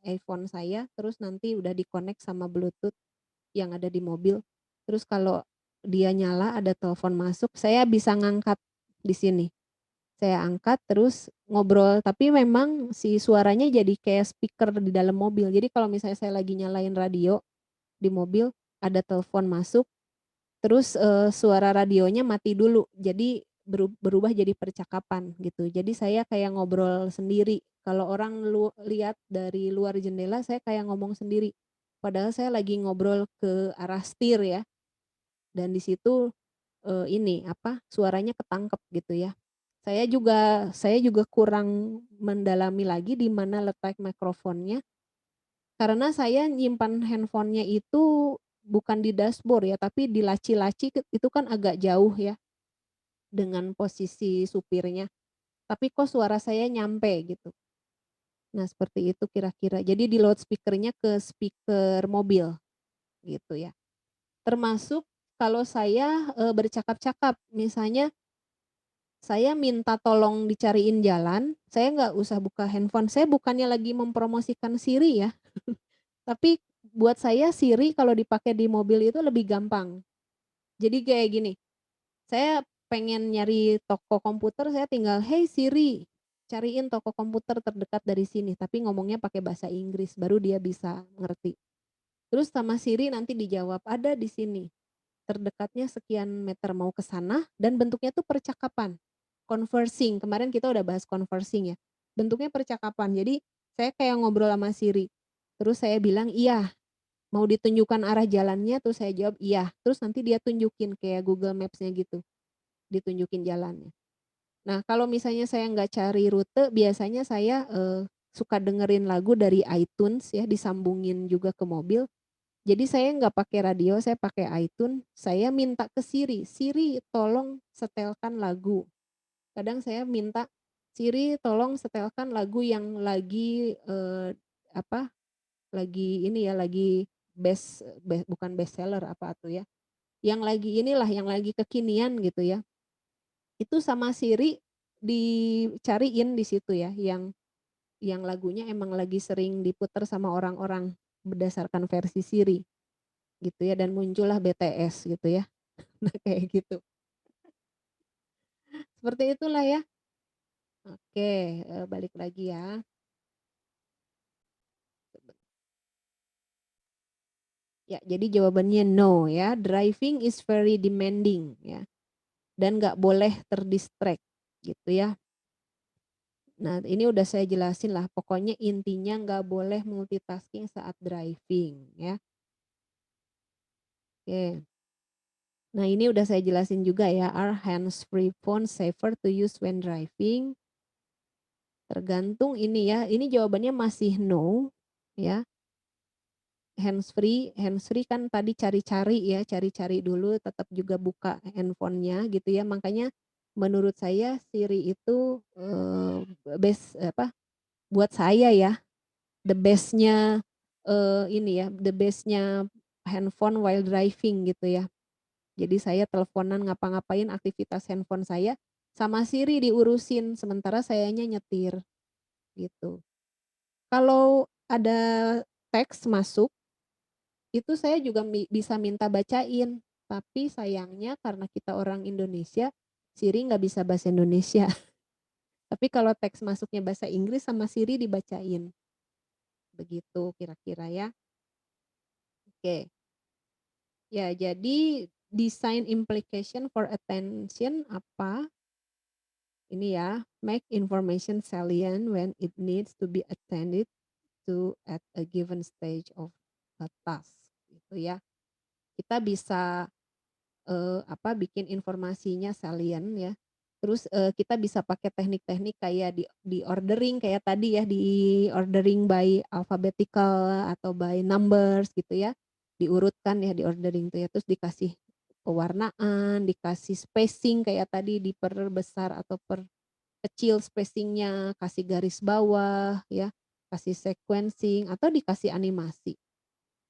Speaker 2: iPhone saya, terus nanti udah di-connect sama Bluetooth yang ada di mobil. Terus kalau dia nyala ada telepon masuk, saya bisa ngangkat di sini. Saya angkat terus ngobrol, tapi memang si suaranya jadi kayak speaker di dalam mobil. Jadi kalau misalnya saya lagi nyalain radio di mobil, ada telepon masuk, terus suara radionya mati dulu. Jadi berubah jadi percakapan gitu. Jadi saya kayak ngobrol sendiri. Kalau orang lihat dari luar jendela, saya kayak ngomong sendiri. Padahal saya lagi ngobrol ke arah setir ya. Dan di situ suaranya ketangkep gitu ya. Saya juga kurang mendalami lagi di mana letak mikrofonnya. Karena saya nyimpan handphonenya itu bukan di dashboard ya, tapi di laci-laci itu kan agak jauh ya dengan posisi supirnya. Tapi kok suara saya nyampe gitu. Nah seperti itu kira-kira. Jadi di loudspeakernya ke speaker mobil gitu ya. Termasuk kalau saya bercakap-cakap, misalnya saya minta tolong dicariin jalan, saya nggak usah buka handphone. Saya bukannya lagi mempromosikan Siri ya, tapi buat saya Siri kalau dipakai di mobil itu lebih gampang. Jadi kayak gini, saya pengen nyari toko komputer, saya tinggal, "Hey Siri, cariin toko komputer terdekat dari sini." Tapi ngomongnya pakai bahasa Inggris, baru dia bisa ngerti. Terus sama Siri nanti dijawab, "Ada di sini. Terdekatnya sekian meter, mau ke sana." Dan bentuknya tuh percakapan, conversing. Kemarin kita udah bahas conversing ya. Bentuknya percakapan. Jadi saya kayak ngobrol sama Siri. Terus saya bilang, "Iya." Mau ditunjukkan arah jalannya, terus saya jawab, "Iya." Terus nanti dia tunjukin kayak Google Maps-nya gitu, ditunjukin jalannya. Nah, kalau misalnya saya nggak cari rute, biasanya saya, suka dengerin lagu dari iTunes ya, disambungin juga ke mobil. Jadi saya nggak pakai radio, saya pakai iTunes, saya minta ke Siri, "Siri tolong setelkan lagu." Kadang saya minta, "Siri tolong setelkan lagu yang lagi, apa, lagi ini ya, lagi bukan best seller, apa tuh ya, yang lagi inilah, yang lagi kekinian," gitu ya. Itu sama Siri dicariin di situ ya, yang lagunya emang lagi sering diputar sama orang-orang berdasarkan versi Siri, gitu ya, dan muncullah BTS gitu ya. Nah kayak gitu. Seperti itulah ya. Oke, balik lagi ya. Ya, jadi jawabannya no ya, driving is very demanding ya, dan nggak boleh terdistract gitu ya. Nah ini udah saya jelasin lah, pokoknya intinya nggak boleh multitasking saat driving ya. Oke. Nah ini udah saya jelasin juga ya, are hands-free phone safer to use when driving? Tergantung ini ya, ini jawabannya masih no ya. Hands-free kan tadi cari-cari ya, cari-cari dulu tetap juga buka handphonenya gitu ya. Makanya menurut saya Siri itu, best apa, buat saya ya, the bestnya ini ya, the bestnya handphone while driving gitu ya. Jadi saya teleponan ngapa-ngapain aktivitas handphone saya, sama Siri diurusin, sementara sayanya nyetir, gitu. Kalau ada teks masuk, itu saya juga bisa minta bacain, tapi sayangnya karena kita orang Indonesia, Siri nggak bisa bahasa Indonesia. Tapi kalau teks masuknya bahasa Inggris sama Siri dibacain. Begitu kira-kira ya. Oke. Ya, jadi design implication for attention apa? Ini ya, make information salient when it needs to be attended to at a given stage of a task gitu ya. Kita bisa apa, bikin informasinya salient ya. Terus, kita bisa pakai teknik-teknik kayak di ordering kayak tadi ya, di ordering by alphabetical atau by numbers gitu ya. Diurutkan ya, di ordering tuh ya, terus dikasih pewarnaan, dikasih spacing kayak tadi, diperbesar atau perkecil spacing-nya, kasih garis bawah ya, kasih sequencing atau dikasih animasi.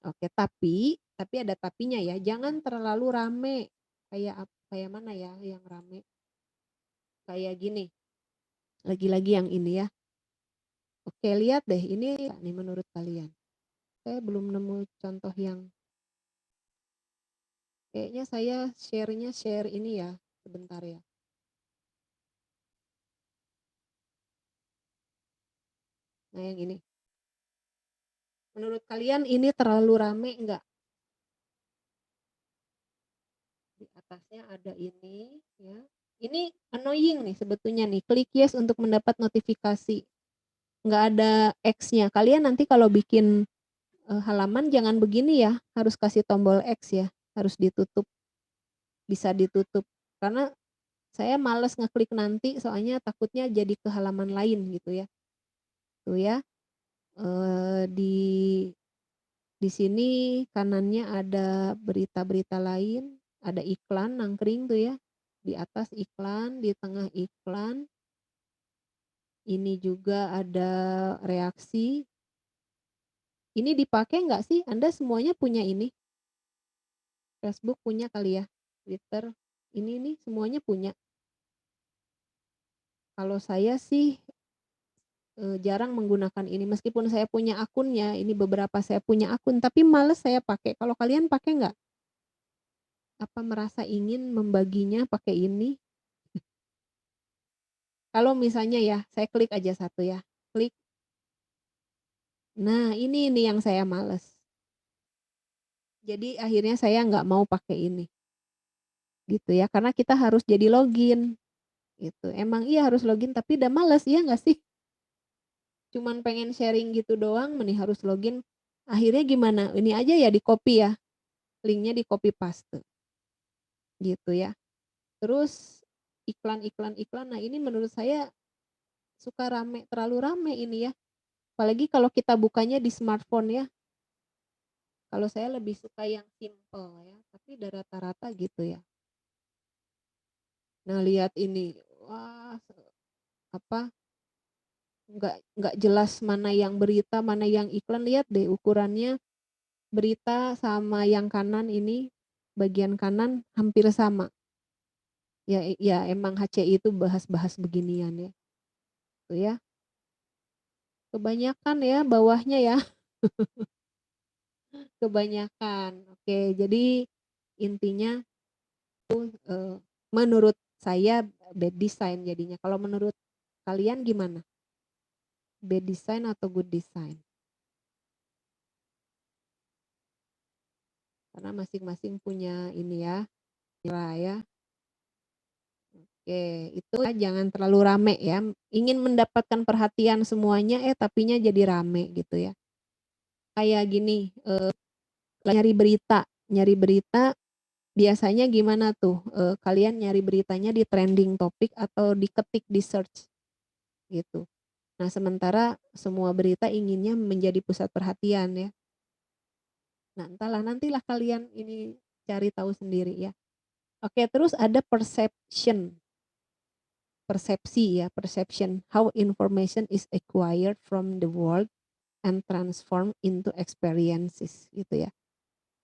Speaker 2: Oke, tapi ada tapinya ya, jangan terlalu rame. Kayak mana ya yang rame? Kayak gini, lagi-lagi yang ini ya. Oke, lihat deh ini nih menurut kalian. Saya belum nemu contoh yang kayaknya saya share ini ya, sebentar ya. Nah yang ini. Menurut kalian ini terlalu rame enggak? Di atasnya ada ini ya. Ini annoying nih sebetulnya nih, klik yes untuk mendapat notifikasi. Nggak ada X-nya. Kalian nanti kalau bikin halaman jangan begini ya, harus kasih tombol X ya, harus ditutup, bisa ditutup. Karena saya males ngeklik nanti soalnya takutnya jadi ke halaman lain gitu ya. Tuh ya, di sini kanannya ada berita-berita lain, ada iklan nangkring tuh ya, di atas iklan, di tengah iklan. Ini juga ada reaksi. Ini dipakai nggak sih? Anda semuanya punya ini? Facebook punya kali ya? Twitter, ini nih semuanya punya. Kalau saya sih jarang menggunakan ini meskipun saya punya akunnya, ini beberapa saya punya akun tapi males saya pakai. Kalau kalian pakai nggak? Apa merasa ingin membaginya pakai ini? Kalau misalnya ya, saya klik aja satu ya, klik. Nah ini yang saya males. Jadi akhirnya saya nggak mau pakai ini. Gitu ya, karena kita harus jadi login. Gitu. Emang iya harus login tapi udah males, iya nggak sih? Cuman pengen sharing gitu doang, mending harus login. Akhirnya gimana? Ini aja ya di copy ya, linknya di copy paste. Gitu ya. Terus iklan. Nah ini menurut saya suka rame, terlalu rame ini ya. Apalagi kalau kita bukanya di smartphone ya. Kalau saya lebih suka yang simple ya, tapi udah rata-rata gitu ya. Nah lihat ini, wah apa nggak jelas mana yang berita, mana yang iklan. Lihat deh ukurannya berita sama yang kanan ini, bagian kanan hampir sama. Ya emang HCI itu bahas-bahas beginian ya. Tuh ya. Kebanyakan ya bawahnya ya. Kebanyakan. Oke, jadi intinya tuh menurut saya bad design jadinya. Kalau menurut kalian gimana? Bad design atau good design? Karena masing-masing punya ini ya, nilai ya. Oke, itu jangan terlalu rame ya. Ingin mendapatkan perhatian semuanya, tapinya jadi rame gitu ya. Kayak gini, nyari berita biasanya gimana tuh? Kalian nyari beritanya di trending topik atau diketik di search gitu. Nah sementara semua berita inginnya menjadi pusat perhatian ya. Nah nantilah kalian ini cari tahu sendiri ya. Oke, terus ada perception, how information is acquired from the world and transformed into experiences gitu ya.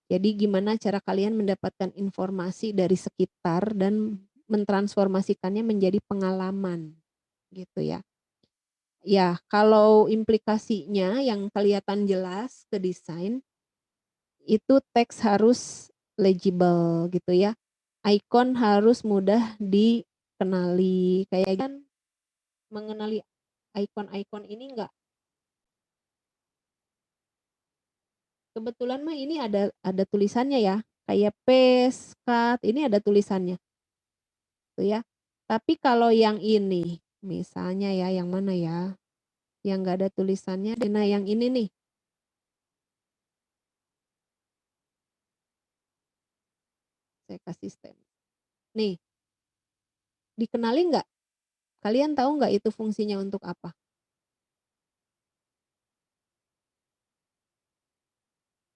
Speaker 2: Jadi gimana cara kalian mendapatkan informasi dari sekitar dan mentransformasikannya menjadi pengalaman gitu ya. Ya, kalau implikasinya yang kelihatan jelas ke desain itu teks harus legible gitu ya. Icon harus mudah dikenali. Kayak kan mengenali icon-icon ini enggak? Kebetulan mah ini ada tulisannya ya. Kayak paste, cut, ini ada tulisannya. Tuh ya. Tapi kalau yang ini, misalnya ya, yang mana ya? Yang enggak ada tulisannya, nah yang ini nih. Saya kasih stem. Nih. Dikenali enggak? Kalian tahu enggak itu fungsinya untuk apa?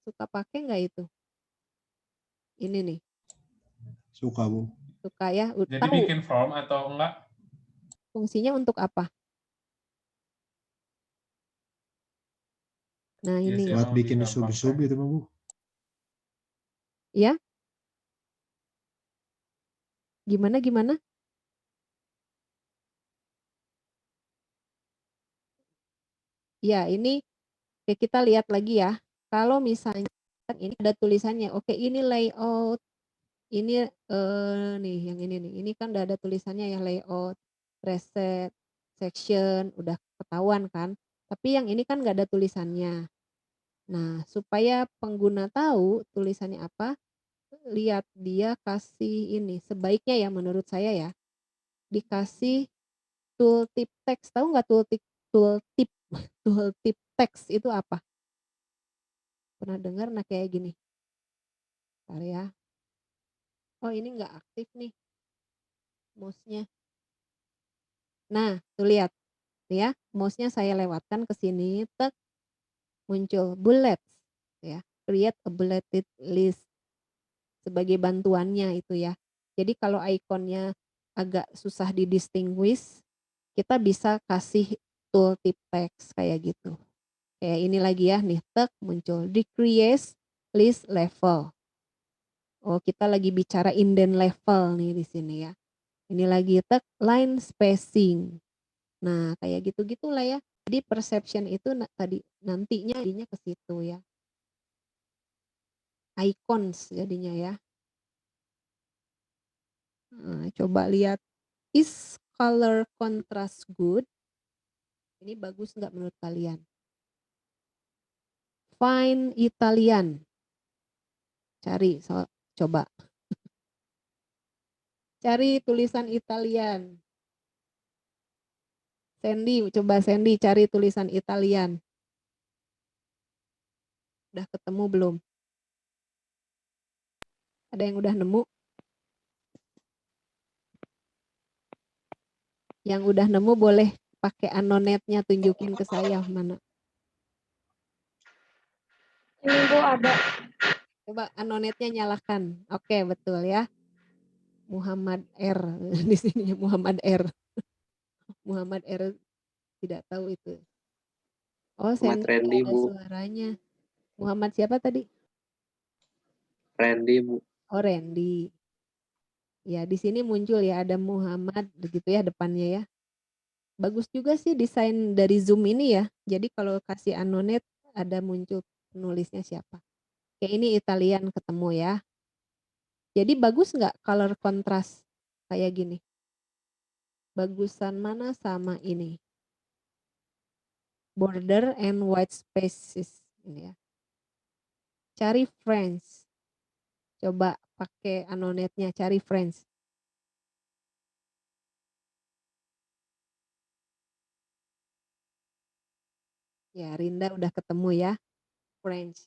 Speaker 2: Suka pakai enggak itu? Ini nih.
Speaker 1: Suka, Bu.
Speaker 2: Suka ya?
Speaker 8: Jadi
Speaker 2: Tahu
Speaker 8: bikin form atau enggak?
Speaker 2: fungsinya untuk apa? Nah
Speaker 8: Iya
Speaker 2: ini.
Speaker 8: sih,
Speaker 1: Buat
Speaker 8: emang
Speaker 1: bikin
Speaker 8: lebih gampang
Speaker 1: sub-sub
Speaker 8: kan.
Speaker 1: itu mah, Bu.
Speaker 2: Ya? Gimana? Ya ini kita lihat lagi ya. Kalau misalnya ini ada tulisannya, oke ini layout, ini nih yang ini nih, ini kan udah ada tulisannya ya layout, preset, section, udah ketahuan kan. Tapi yang ini kan nggak ada tulisannya. Nah supaya pengguna tahu tulisannya apa, lihat dia kasih ini, sebaiknya ya menurut saya ya, dikasih tooltip teks. Tahu nggak tooltip tooltip teks itu apa? Pernah dengar? Nah kayak gini. Bentar ya. Oh ini nggak aktif nih mouse-nya. Nah tuh lihat. Nih ya, mouse-nya saya lewatkan ke sini, tek, muncul bullets ya. Create a bulleted list sebagai bantuannya itu ya. Jadi kalau ikonnya agak susah didistinguish, kita bisa kasih tooltip text kayak gitu. Kayak ini lagi ya, nih tek muncul decrease list level. Oh, kita lagi bicara indent level nih di sini ya. Ini lagi tek line spacing. Nah, kayak gitu-gitulah ya. Jadi perception itu tadi nantinya jadinya ke situ ya. Icons jadinya ya. Nah, coba lihat, is color contrast good? Ini bagus nggak menurut kalian? Find Italian. Cari, coba. Cari tulisan Italian. Sandy, coba Sandy cari tulisan Italian. Udah ketemu belum? Ada yang udah nemu? Yang udah nemu boleh pakai Anonetnya tunjukin ke saya mana.
Speaker 3: Ini Bu ada.
Speaker 2: Coba Anonetnya nyalakan. Oke, betul ya. Muhammad R. Di sini Muhammad R. Muhammad R tidak tahu itu. Oh,
Speaker 8: Muhammad
Speaker 2: Sandy
Speaker 8: Randy,
Speaker 2: ada
Speaker 8: Bu.
Speaker 2: suaranya. Muhammad siapa tadi?
Speaker 8: Randy, Bu.
Speaker 2: Oh, Randy. Ya, di sini muncul ya ada Muhammad begitu ya depannya ya. Bagus juga sih desain dari Zoom ini ya. Jadi kalau kasih Anonet ada muncul penulisnya siapa. Kayak ini Italian ketemu ya. Jadi bagus nggak color contrast kayak gini? Bagusan mana sama ini? Border and white spaces ini ya. Cari friends. Coba pakai Anonetnya cari friends. Ya, Rinda udah ketemu ya. Friends.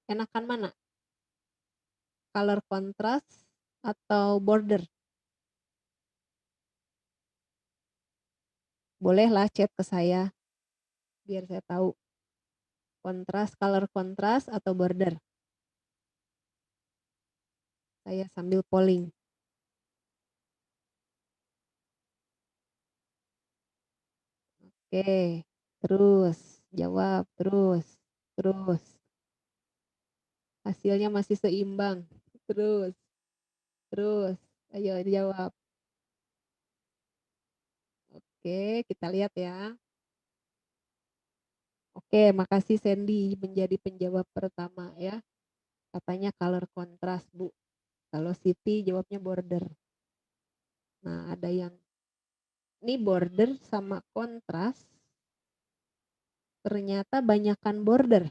Speaker 2: Enakan mana? Color contrast atau border? Bolehlah chat ke saya biar saya tahu. Kontras, color kontras atau border? Saya sambil polling. Oke, terus jawab terus. Hasilnya masih seimbang. Terus. Ayo jawab. Oke, kita lihat ya. Oke, makasih Sandy menjadi penjawab pertama ya. Katanya color kontras, Bu. Kalau Siti jawabnya border. Nah, ada yang ini border sama kontras. Ternyata banyakan border.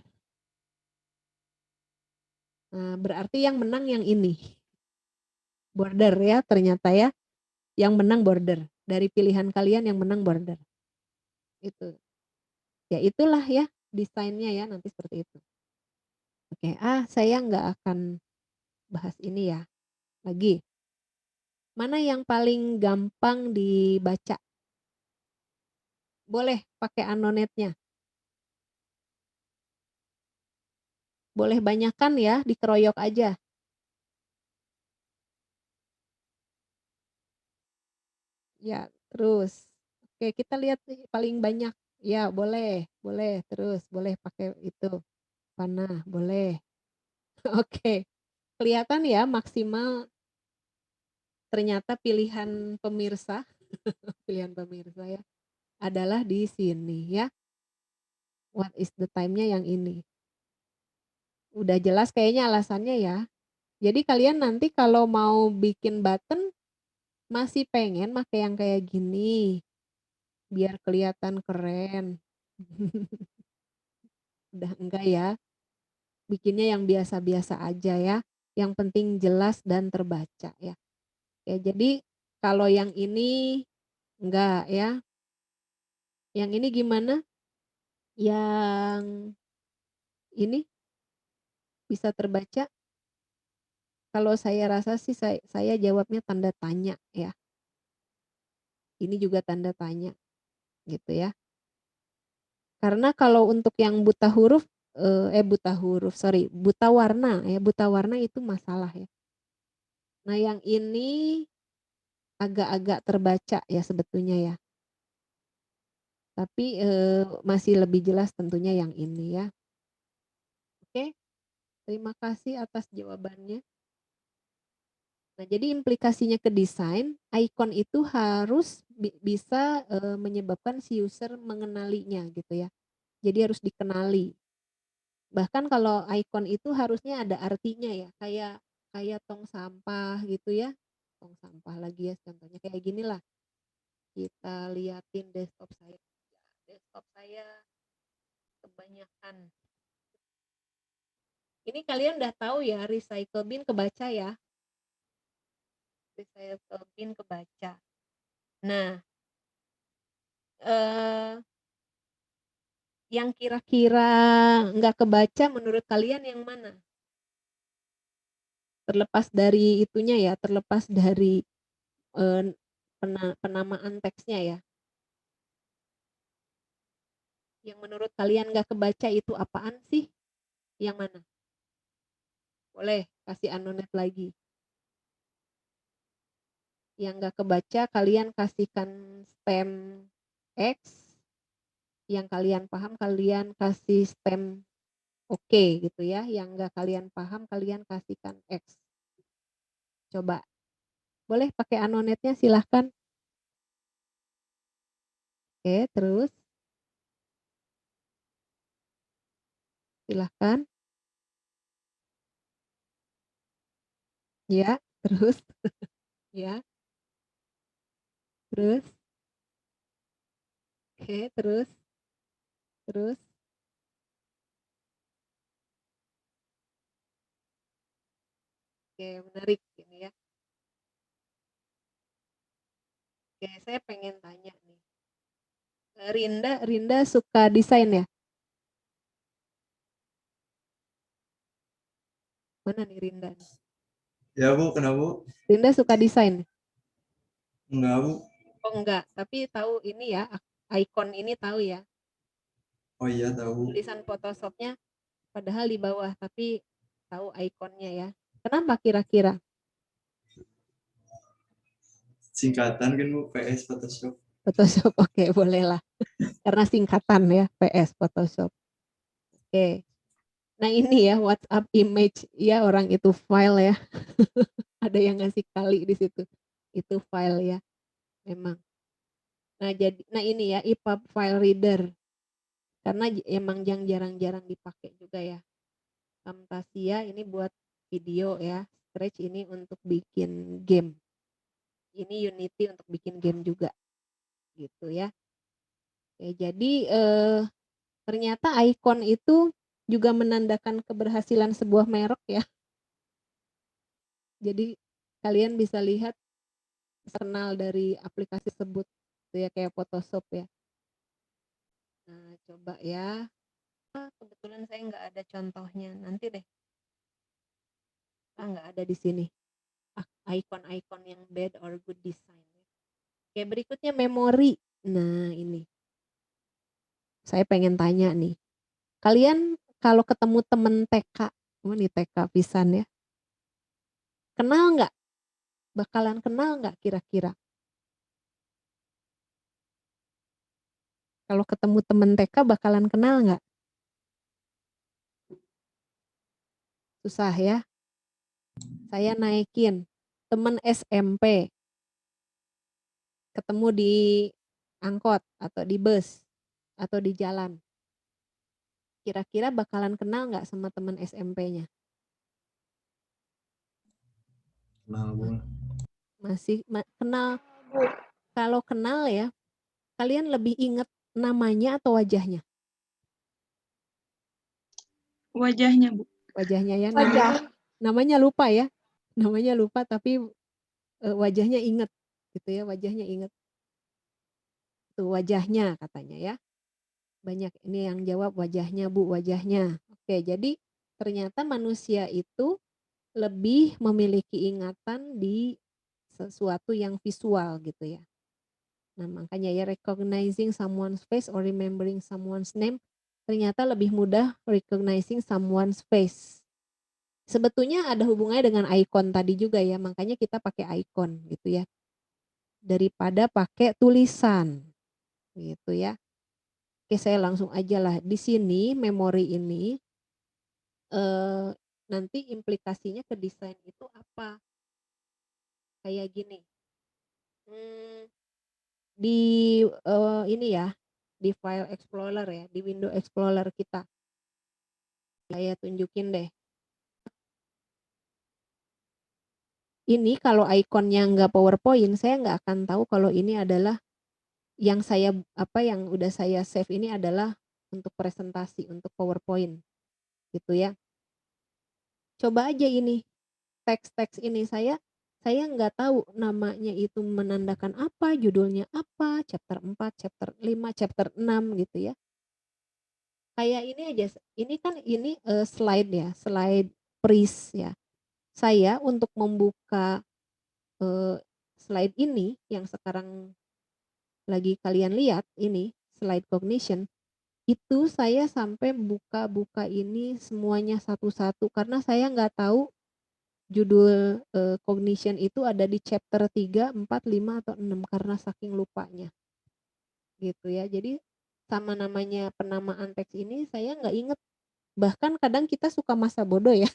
Speaker 2: Nah, berarti yang menang yang ini. Border ya ternyata ya. Yang menang border. Dari pilihan kalian yang menang border. Itu. Ya itulah ya desainnya ya nanti seperti itu. Oke, saya nggak akan bahas ini ya. Lagi. Mana yang paling gampang dibaca? Boleh pakai Anonetnya. Boleh banyakan ya, dikeroyok aja. Ya, terus. Oke, kita lihat paling banyak. Ya, boleh, terus, boleh pakai itu. Panah, boleh. Oke, kelihatan ya maksimal ternyata pilihan pemirsa, pilihan pemirsa ya, adalah di sini ya. What is the time-nya yang ini. Udah jelas kayaknya alasannya ya. Jadi kalian nanti kalau mau bikin button masih pengen pakai yang kayak gini biar kelihatan keren. Udah enggak ya. Bikinnya yang biasa-biasa aja ya. Yang penting jelas dan terbaca ya. Ya jadi kalau yang ini enggak ya. Yang ini gimana? Yang ini bisa terbaca? Kalau saya rasa sih saya jawabnya tanda tanya ya. Ini juga tanda tanya gitu ya. Karena kalau untuk yang buta huruf, buta warna ya, buta warna itu masalah ya. Nah yang ini agak-agak terbaca ya sebetulnya ya. Tapi masih lebih jelas tentunya yang ini ya. Oke, terima kasih atas jawabannya. Nah, jadi implikasinya ke desain, icon itu harus bisa menyebabkan si user mengenalinya gitu ya. Jadi harus dikenali. Bahkan kalau icon itu harusnya ada artinya ya, kayak kayak tong sampah gitu ya. Tong sampah lagi ya contohnya kayak gini lah. Kita liatin desktop saya. Desktop saya kebanyakan. Ini kalian udah tahu ya recycle bin kebaca ya. Recycle bin kebaca. Nah, yang kira-kira nggak kebaca menurut kalian yang mana? Terlepas dari itunya ya, terlepas dari penamaan teksnya ya. Yang menurut kalian nggak kebaca itu apaan sih? Yang mana? Boleh kasih anonet lagi. Yang nggak kebaca kalian kasihkan stem X. Yang kalian paham kalian kasih stem oke gitu ya. Yang nggak kalian paham kalian kasihkan X. Coba. Boleh pakai anonetnya silahkan. Oke, terus. Silahkan. Ya, terus. Ya. Terus. Oke, terus. Terus. Oke, menarik ini ya. Oke, saya pengen tanya nih. Rinda suka desain ya? Mana nih Rinda?
Speaker 5: Ya Bu, kenapa Bu?
Speaker 2: Rinda suka desain?
Speaker 5: Enggak Bu.
Speaker 2: Oh enggak, tapi tahu ini ya, icon ini tahu ya.
Speaker 5: Oh iya tahu.
Speaker 2: Tulisan Photoshopnya padahal di bawah, tapi tahu ikonnya ya. Kenapa kira-kira?
Speaker 5: Singkatan kan Bu, PS Photoshop.
Speaker 2: Photoshop, oke bolehlah. Karena singkatan ya, PS Photoshop. Oke. Nah ini ya WhatsApp image, ya orang itu file ya. Ada yang ngasih kali di situ. Itu file ya, memang. Nah ini ya EPUB file reader. Karena emang yang jarang-jarang dipakai juga ya. Camtasia ini buat video ya. Scratch ini untuk bikin game. Ini Unity untuk bikin game juga. Gitu ya. Oke, jadi ternyata icon itu juga menandakan keberhasilan sebuah merek ya. Jadi kalian bisa lihat kenal dari aplikasi tersebut ya kayak Photoshop ya. Nah, coba ya. Kebetulan saya nggak ada contohnya. Nanti deh. Nggak ada di sini. Icon-icon yang bad or good design. Oke, berikutnya memori. Nah, ini. Saya pengen tanya nih. Kalian kalau ketemu temen TK, ini TK pisan ya. Kenal nggak? Bakalan kenal nggak kira-kira? Kalau ketemu temen TK bakalan kenal nggak? Susah ya. Saya naikin temen SMP. Ketemu di angkot atau di bus atau di jalan. Kira-kira bakalan kenal nggak sama temen SMP-nya?
Speaker 1: Kenal Bu.
Speaker 2: Masih kenal. Kalau kenal ya, kalian lebih inget namanya atau wajahnya?
Speaker 3: Wajahnya, Bu.
Speaker 2: Wajahnya ya.
Speaker 3: Wajah.
Speaker 2: Namanya lupa ya. Namanya lupa tapi wajahnya inget gitu ya, wajahnya inget. Tuh wajahnya katanya ya. Banyak ini yang jawab wajahnya Bu, wajahnya. Oke, jadi ternyata manusia itu lebih memiliki ingatan di sesuatu yang visual gitu ya. Nah, makanya ya recognizing someone's face or remembering someone's name ternyata lebih mudah recognizing someone's face. Sebetulnya ada hubungannya dengan icon tadi juga ya, makanya kita pakai icon gitu ya. Daripada pakai tulisan. Gitu ya. Oke, saya langsung aja lah. Di sini memori ini nanti implikasinya ke desain itu apa? kayak gini. Di ini ya, di file explorer ya, di window explorer kita. Saya tunjukin deh. Ini kalau ikonnya nggak PowerPoint, saya nggak akan tahu kalau ini adalah yang yang udah saya save ini adalah untuk presentasi, untuk PowerPoint, gitu ya. Coba aja ini, teks-teks ini saya nggak tahu namanya itu menandakan apa, judulnya apa, chapter 4, chapter 5, chapter 6 gitu ya. Kayak ini aja, ini kan slide ya, slide Pris ya. Saya untuk membuka slide ini yang sekarang lagi kalian lihat ini, slide cognition, itu saya sampai buka-buka ini semuanya satu-satu karena saya nggak tahu judul cognition itu ada di chapter 3, 4, 5, atau 6 karena saking lupanya. Gitu ya. Jadi sama namanya penamaan teks ini saya nggak inget. Bahkan kadang kita suka masa bodoh ya.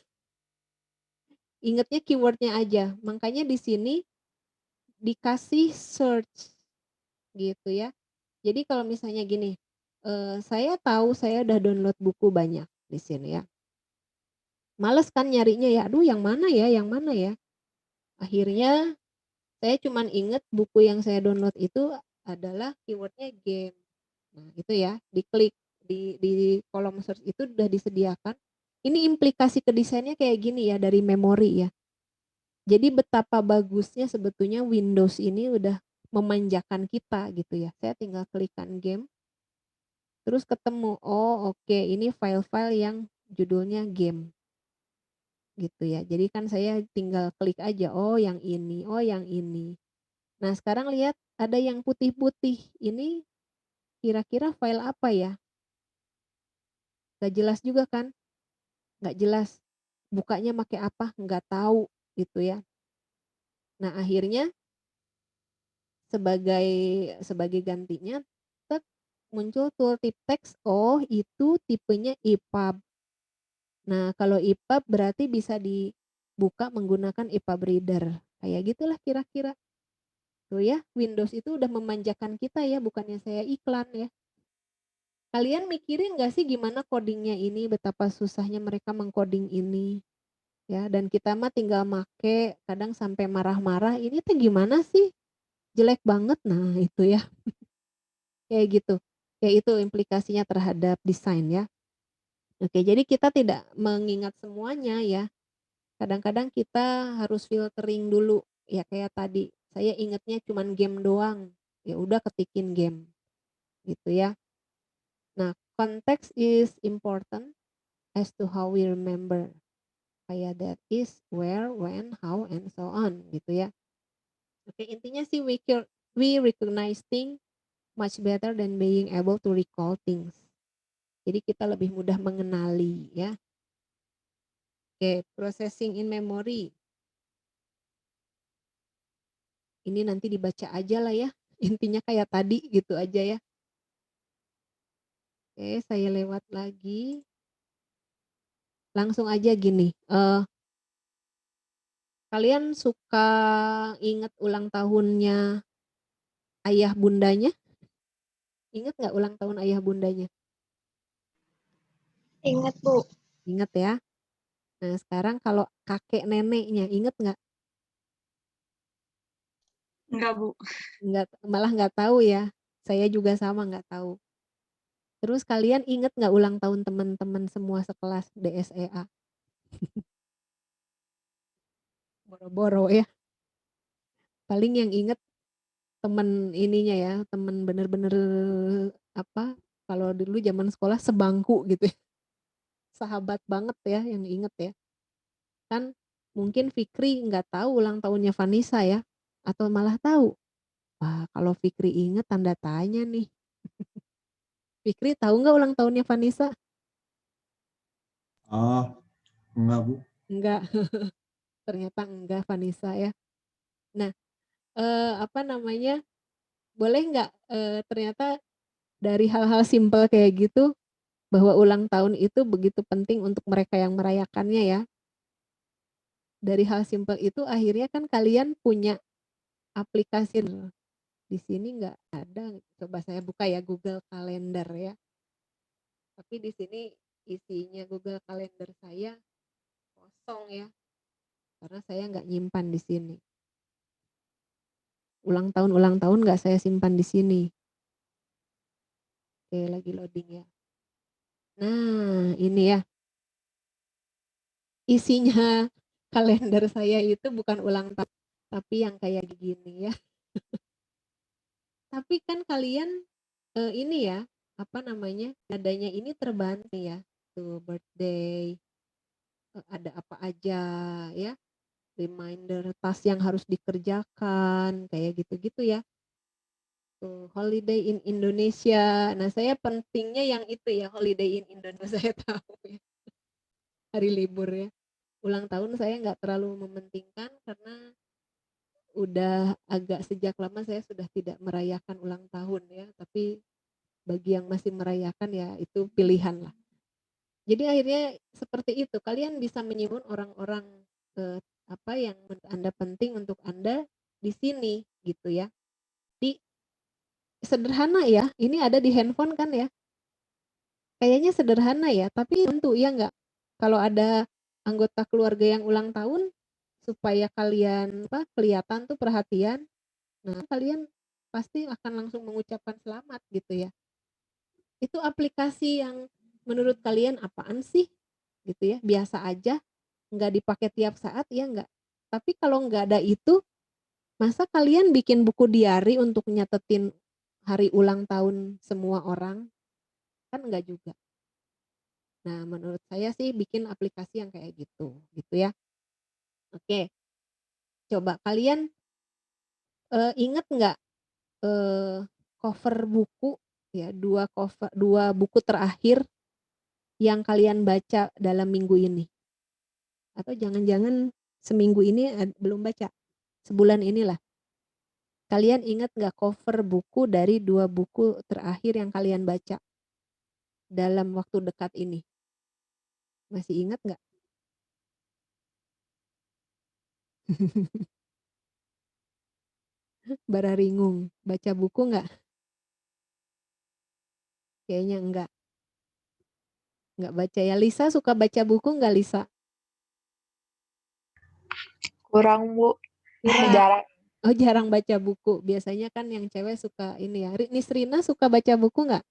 Speaker 2: Ingetnya keywordnya aja. Makanya di sini dikasih search gitu ya. Jadi kalau misalnya gini, saya tahu saya udah download buku banyak di sini ya. Males kan nyarinya ya, aduh yang mana ya, yang mana ya. Akhirnya saya cuman inget buku yang saya download itu adalah keywordnya game. Nah itu ya, diklik di kolom search itu udah disediakan. Ini implikasi ke desainnya kayak gini ya dari memori ya. Jadi betapa bagusnya sebetulnya Windows ini udah memanjakan kita gitu ya. Saya tinggal klikkan game. Terus ketemu, oh oke, ini file-file yang judulnya game. Gitu ya. Jadi kan saya tinggal klik aja, oh yang ini, oh yang ini. Nah sekarang lihat ada yang putih-putih. Ini kira-kira file apa ya? Gak jelas juga kan? Gak jelas. Bukanya pakai apa? Nggak tahu gitu ya. Nah akhirnya sebagai gantinya muncul tooltip teks, oh itu tipenya EPUB. Nah kalau EPUB berarti bisa dibuka menggunakan EPUB reader. Kayak gitulah kira-kira. Tuh ya, Windows itu udah memanjakan kita ya, bukannya saya iklan ya. Kalian mikirin gak sih gimana codingnya ini, betapa susahnya mereka mengcoding ini. Ya, dan kita mah tinggal make, kadang sampai marah-marah, ini tuh gimana sih? Jelek banget, nah itu ya. Kayak gitu. Ya itu implikasinya terhadap desain ya. Oke, jadi kita tidak mengingat semuanya ya. Kadang-kadang kita harus filtering dulu. Ya kayak tadi, saya ingatnya cuman game doang. Ya udah ketikin game. Gitu ya. Nah, context is important as to how we remember. Kayak that is, where, when, how, and so on. Gitu ya. Oke, intinya sih we recognize things much better than being able to recall things. Jadi kita lebih mudah mengenali ya. Oke, processing in memory. Ini nanti dibaca aja lah ya. Intinya kayak tadi gitu aja ya. Oke, saya lewat lagi. Langsung aja gini. Kalian suka ingat ulang tahunnya ayah bundanya? Ingat nggak ulang tahun ayah bundanya?
Speaker 3: Ingat, Bu.
Speaker 2: Ingat ya. Nah sekarang kalau kakek neneknya, ingat nggak?
Speaker 3: Enggak, Bu.
Speaker 2: Nggak, malah nggak tahu ya. Saya juga sama nggak tahu. Terus kalian ingat nggak ulang tahun teman-teman semua sekelas DSEA? Boro-boro ya. Paling yang inget temen ininya ya, temen bener-bener apa, kalau dulu zaman sekolah sebangku gitu ya. Sahabat banget ya yang inget ya. Kan mungkin Fikri nggak tahu ulang tahunnya Vanessa ya, atau malah tahu. Wah kalau Fikri inget tanda tanya nih. Fikri tahu nggak ulang tahunnya Vanessa?
Speaker 1: Oh, enggak Bu.
Speaker 2: Enggak. Ternyata enggak Vanessa ya. Nah, apa namanya? Boleh nggak ternyata dari hal-hal simpel kayak gitu bahwa ulang tahun itu begitu penting untuk mereka yang merayakannya ya. Dari hal simpel itu akhirnya kan kalian punya aplikasi. Di sini nggak ada. Coba saya buka ya Google Calendar ya. Tapi di sini isinya Google Calendar saya kosong ya. Karena saya nggak nyimpan di sini. Ulang tahun nggak saya simpan di sini. Oke, lagi loading ya. Nah, ini ya. Isinya kalender saya itu bukan ulang tahun, tapi yang kayak gini ya. Tapi kan kalian ini ya, apa namanya? Adanya ini terbantu ya. Tuh birthday, ada apa aja ya. Reminder task yang harus dikerjakan, kayak gitu-gitu ya. Holiday in Indonesia. Nah, saya pentingnya yang itu ya, holiday in Indonesia. Saya tahu ya. Hari libur ya. Ulang tahun saya nggak terlalu mementingkan karena udah agak sejak lama saya sudah tidak merayakan ulang tahun ya. Tapi bagi yang masih merayakan ya itu pilihan lah. Jadi akhirnya seperti itu. Kalian bisa menyebut orang-orang apa yang menurut Anda penting untuk Anda di sini gitu ya. Sederhana ya, ini ada di handphone kan ya. Kayaknya sederhana ya, tapi tentu ya enggak. Kalau ada anggota keluarga yang ulang tahun, supaya kalian kelihatan tuh perhatian, nah kalian pasti akan langsung mengucapkan selamat gitu ya. Itu aplikasi yang menurut kalian apaan sih? Gitu ya, biasa aja, enggak dipakai tiap saat ya enggak. Tapi kalau enggak ada itu, masa kalian bikin buku diary untuk nyatetin hari ulang tahun semua orang? Kan enggak juga. Nah, menurut saya sih bikin aplikasi yang kayak gitu ya. Oke. Coba kalian inget nggak cover buku ya, dua buku terakhir yang kalian baca dalam minggu ini? Atau jangan-jangan seminggu ini belum baca? Sebulan inilah. Kalian ingat nggak cover buku dari 2 buku terakhir yang kalian baca dalam waktu dekat ini? Masih ingat nggak? Bararingung, baca buku nggak? Kayaknya enggak. Enggak baca ya. Lisa suka baca buku nggak Lisa?
Speaker 8: Kurang, Bu.
Speaker 2: Kurang.
Speaker 8: Jarang.
Speaker 2: Oh, jarang baca buku. Biasanya kan yang cewek suka ini ya. Nisrina suka baca buku nggak?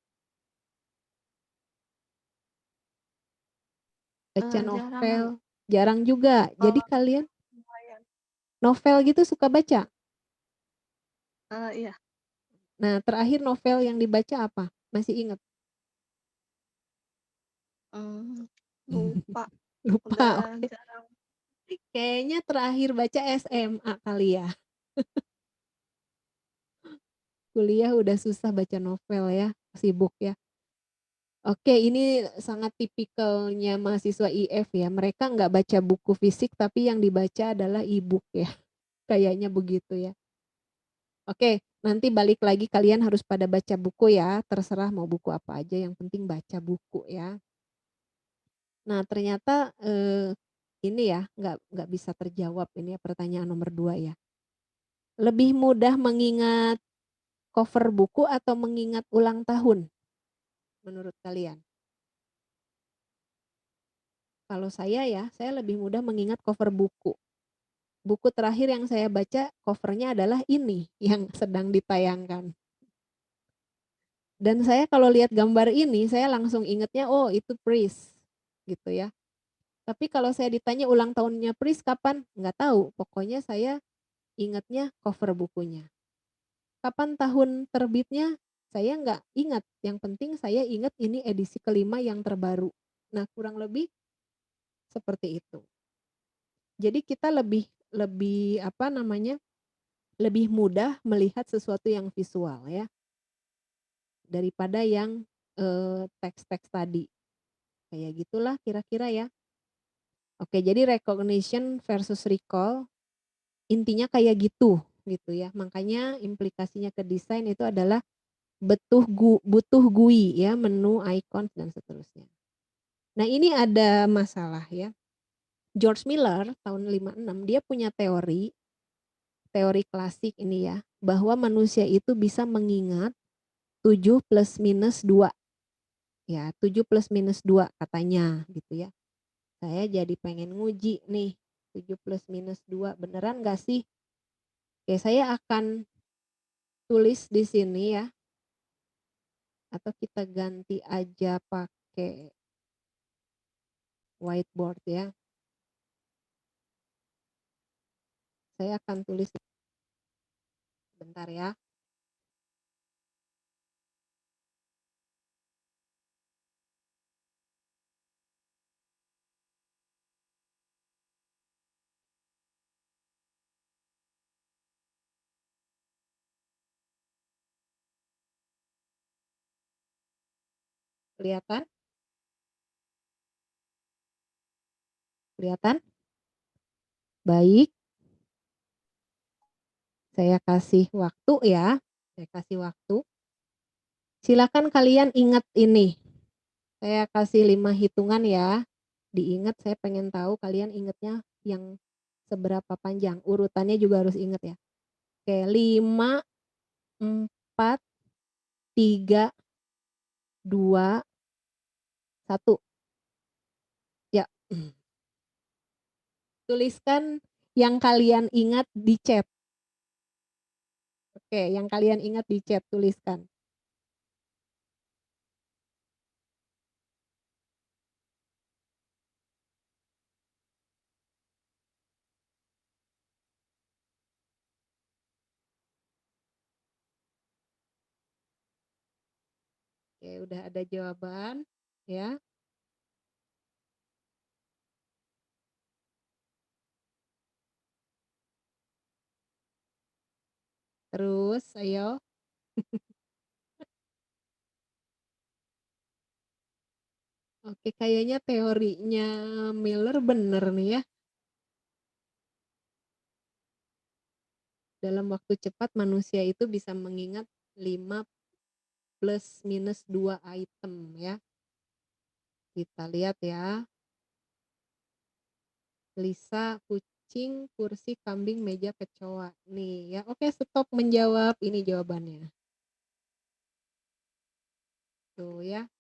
Speaker 2: Baca novel. Jarang juga. Jadi kalian
Speaker 8: Lumayan.
Speaker 2: novel gitu suka baca?
Speaker 8: Iya.
Speaker 2: Nah, terakhir novel yang dibaca apa? Masih ingat?
Speaker 8: Lupa.
Speaker 2: Lupa.
Speaker 8: Udah jarang.
Speaker 2: Kayaknya terakhir baca SMA kali ya. Kuliah udah susah baca novel ya, sibuk ya. Oke, ini sangat tipikalnya mahasiswa IF ya. Mereka nggak baca buku fisik, tapi yang dibaca adalah e-book ya. Kayaknya begitu ya. Oke, nanti balik lagi kalian harus pada baca buku ya. Terserah mau buku apa aja, yang penting baca buku ya. Nah, ternyata ini ya nggak bisa terjawab ini ya pertanyaan nomor 2 ya. Lebih mudah mengingat cover buku atau mengingat ulang tahun menurut kalian? Kalau saya ya, saya lebih mudah mengingat cover buku. Buku terakhir yang saya baca covernya adalah ini yang sedang ditayangkan. Dan saya kalau lihat gambar ini, saya langsung ingatnya, oh itu Pris, gitu ya. Tapi kalau saya ditanya ulang tahunnya Pris kapan? Nggak tahu, pokoknya saya ingatnya cover bukunya. Kapan tahun terbitnya? Saya nggak ingat, yang penting saya ingat ini edisi ke-5 yang terbaru. Nah, kurang lebih seperti itu. Jadi kita lebih apa namanya? Lebih mudah melihat sesuatu yang visual ya. Daripada yang teks-teks tadi. Kayak gitulah kira-kira ya. Oke, jadi recognition versus recall intinya kayak gitu ya. Makanya implikasinya ke desain itu adalah butuh GUI ya, menu, icon dan seterusnya. Nah, ini ada masalah ya. George Miller tahun 56 dia punya teori klasik ini ya, bahwa manusia itu bisa mengingat 7 plus minus 2. Ya, 7 plus minus 2 katanya gitu ya. Saya jadi pengen nguji nih, 7 plus minus 2 beneran gak sih? Oke, saya akan tulis di sini ya. Atau kita ganti aja pakai whiteboard ya. Saya akan tulis bentar ya. Kelihatan? Kelihatan? Baik. Saya kasih waktu ya. Saya kasih waktu. Silakan kalian ingat ini. Saya kasih 5 hitungan ya. Diingat, saya pengen tahu kalian ingatnya yang seberapa panjang. Urutannya juga harus ingat ya. Oke, 5, 4, 3, 2, 1. Ya. Tuliskan yang kalian ingat di chat. Oke, yang kalian ingat di chat tuliskan. Oke, udah ada jawaban ya. Terus ayo. Oke, kayaknya teorinya Miller bener nih ya. Dalam waktu cepat manusia itu bisa mengingat 5 plus minus 2 item ya. Kita lihat ya. Lisa, kucing, kursi, kambing, meja, kecoa. Nih ya, oke stop menjawab. Ini jawabannya. Tuh ya.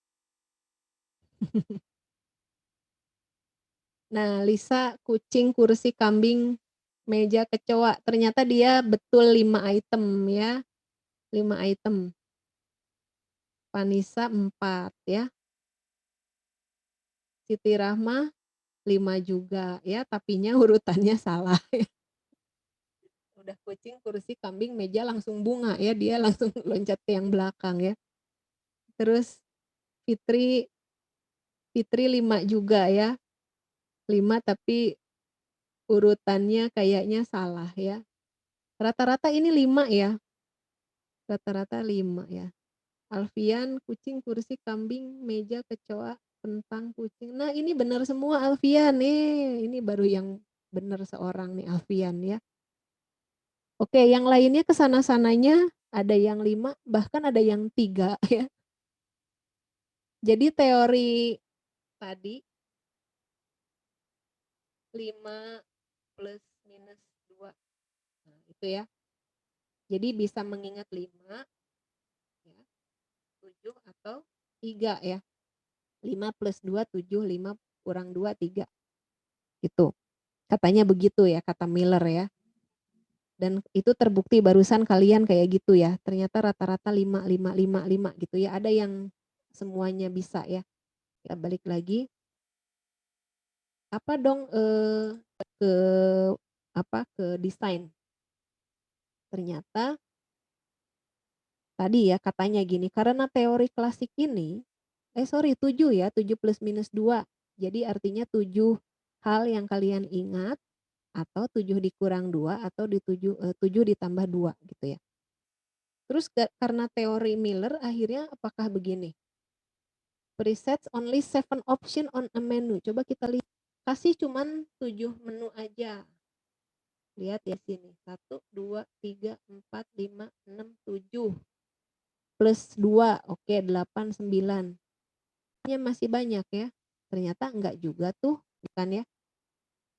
Speaker 2: Nah, Lisa, kucing, kursi, kambing, meja, kecoa. Ternyata dia betul 5 item ya. 5 item. Vanessa 4 ya. Siti Rahma 5 juga ya, tapinya urutannya salah ya. Udah kucing, kursi, kambing, meja langsung bunga ya, dia langsung loncat ke yang belakang ya. Terus Fitri 5 juga ya. 5 tapi urutannya kayaknya salah ya. Rata-rata ini 5 ya. Rata-rata 5 ya. Alfian, kucing, kursi, kambing, meja, kecoa, kentang, kucing. Nah, ini benar semua Alfian nih. Ini baru yang benar seorang nih Alfian ya. Oke, yang lainnya kesana-sananya ada yang 5, bahkan ada yang 3 ya. Jadi teori tadi 5 plus minus 2. Nah, itu ya. Jadi bisa mengingat 5, ya, 7 atau 3 ya. 5 plus 2, 7, 5 kurang 2, 3. Gitu. Katanya begitu ya, kata Miller ya. Dan itu terbukti barusan kalian kayak gitu ya. Ternyata rata-rata 5, 5, 5, 5 gitu ya. Ada yang semuanya bisa ya. Ya balik lagi. Apa dong ke desain. Ternyata tadi ya katanya gini, karena teori klasik ini 7 ya, 7 plus minus 2. Jadi artinya 7 hal yang kalian ingat atau 7 dikurang 2 atau 7 ditambah 2 gitu ya. Terus karena teori Miller akhirnya apakah begini? Presets only 7 option on a menu. Coba kita lihat. Kasih cuman 7 menu aja. Lihat ya sini. 1, 2, 3, 4, 5, 6, 7. Plus 2. Oke, 8, 9. Masih banyak ya. Ternyata enggak juga tuh. Bukan ya.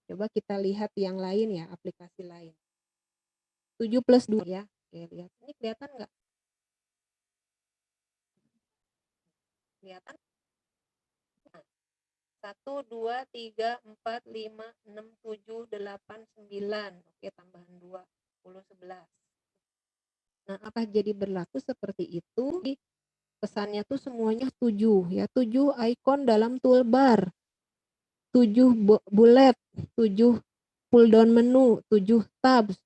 Speaker 2: Coba kita lihat yang lain ya, aplikasi lain. 7 plus 2 ya. Oke, lihat. Ini kelihatan nggak? Kelihatan? 1, 2, 3, 4, 5, 6, 7, 8, 9. Oke, tambahan 2, 10, 11. Nah, apa jadi berlaku seperti itu? Pesannya tuh semuanya 7 ya. 7 icon dalam toolbar. 7 bullet, 7 pull down menu, 7 tabs.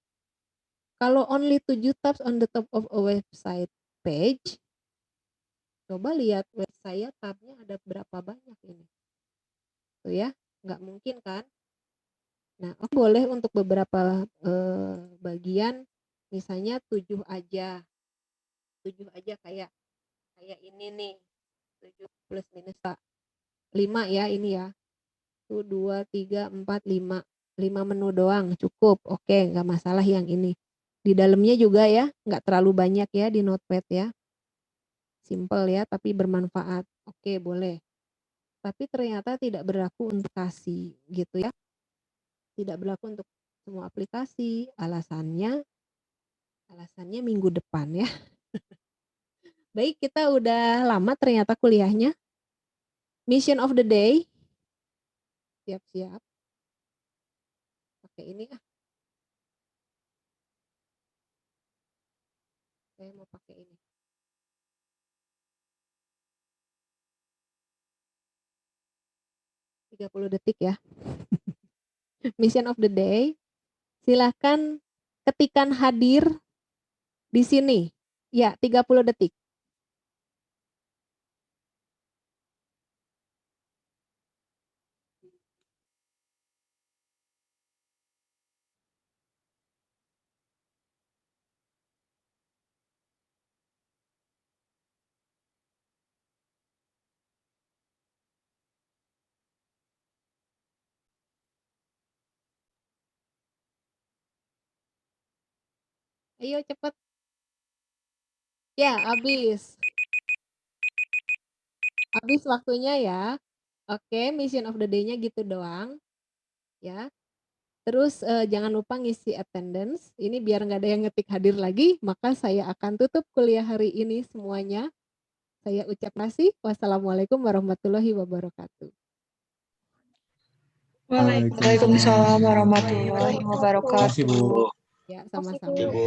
Speaker 2: Kalau only 7 tabs on the top of a website page, coba lihat website saya tabnya ada berapa banyak ini. Tuh ya, nggak mungkin kan? Nah, boleh untuk beberapa bagian, misalnya 7 aja. 7 aja kayak ini nih. 7 plus minus 5 ya ini ya. 1, 2, 3, 4, 5. 5 menu doang cukup. Oke, nggak masalah yang ini. Di dalamnya juga ya, nggak terlalu banyak ya di Notepad ya. Simple ya, tapi bermanfaat. Oke, boleh. Tapi ternyata tidak berlaku untuk aplikasi gitu ya. Tidak berlaku untuk semua aplikasi. Alasannya minggu depan ya. Baik, kita udah lama ternyata kuliahnya. Mission of the day. Siap-siap. Pakai ini ah. Saya mau pakai ini. Puluh detik ya. Mission of the day. Silahkan ketikkan hadir di sini. Ya, 30 detik. Ayo cepet. Ya, habis. Habis waktunya ya. Oke, mission of the day-nya gitu doang. Ya. Terus jangan lupa ngisi attendance. Ini biar nggak ada yang ngetik hadir lagi, maka saya akan tutup kuliah hari ini semuanya. Saya ucap kasih. Wassalamualaikum warahmatullahi wabarakatuh.
Speaker 1: Waalaikumsalam
Speaker 8: Waalaikumsalam warahmatullahi
Speaker 1: Terima kasih,
Speaker 8: wabarakatuh.
Speaker 1: Bu.
Speaker 2: Ya,
Speaker 8: Makasih,
Speaker 2: sama-sama.
Speaker 8: Bu.
Speaker 7: Ibu.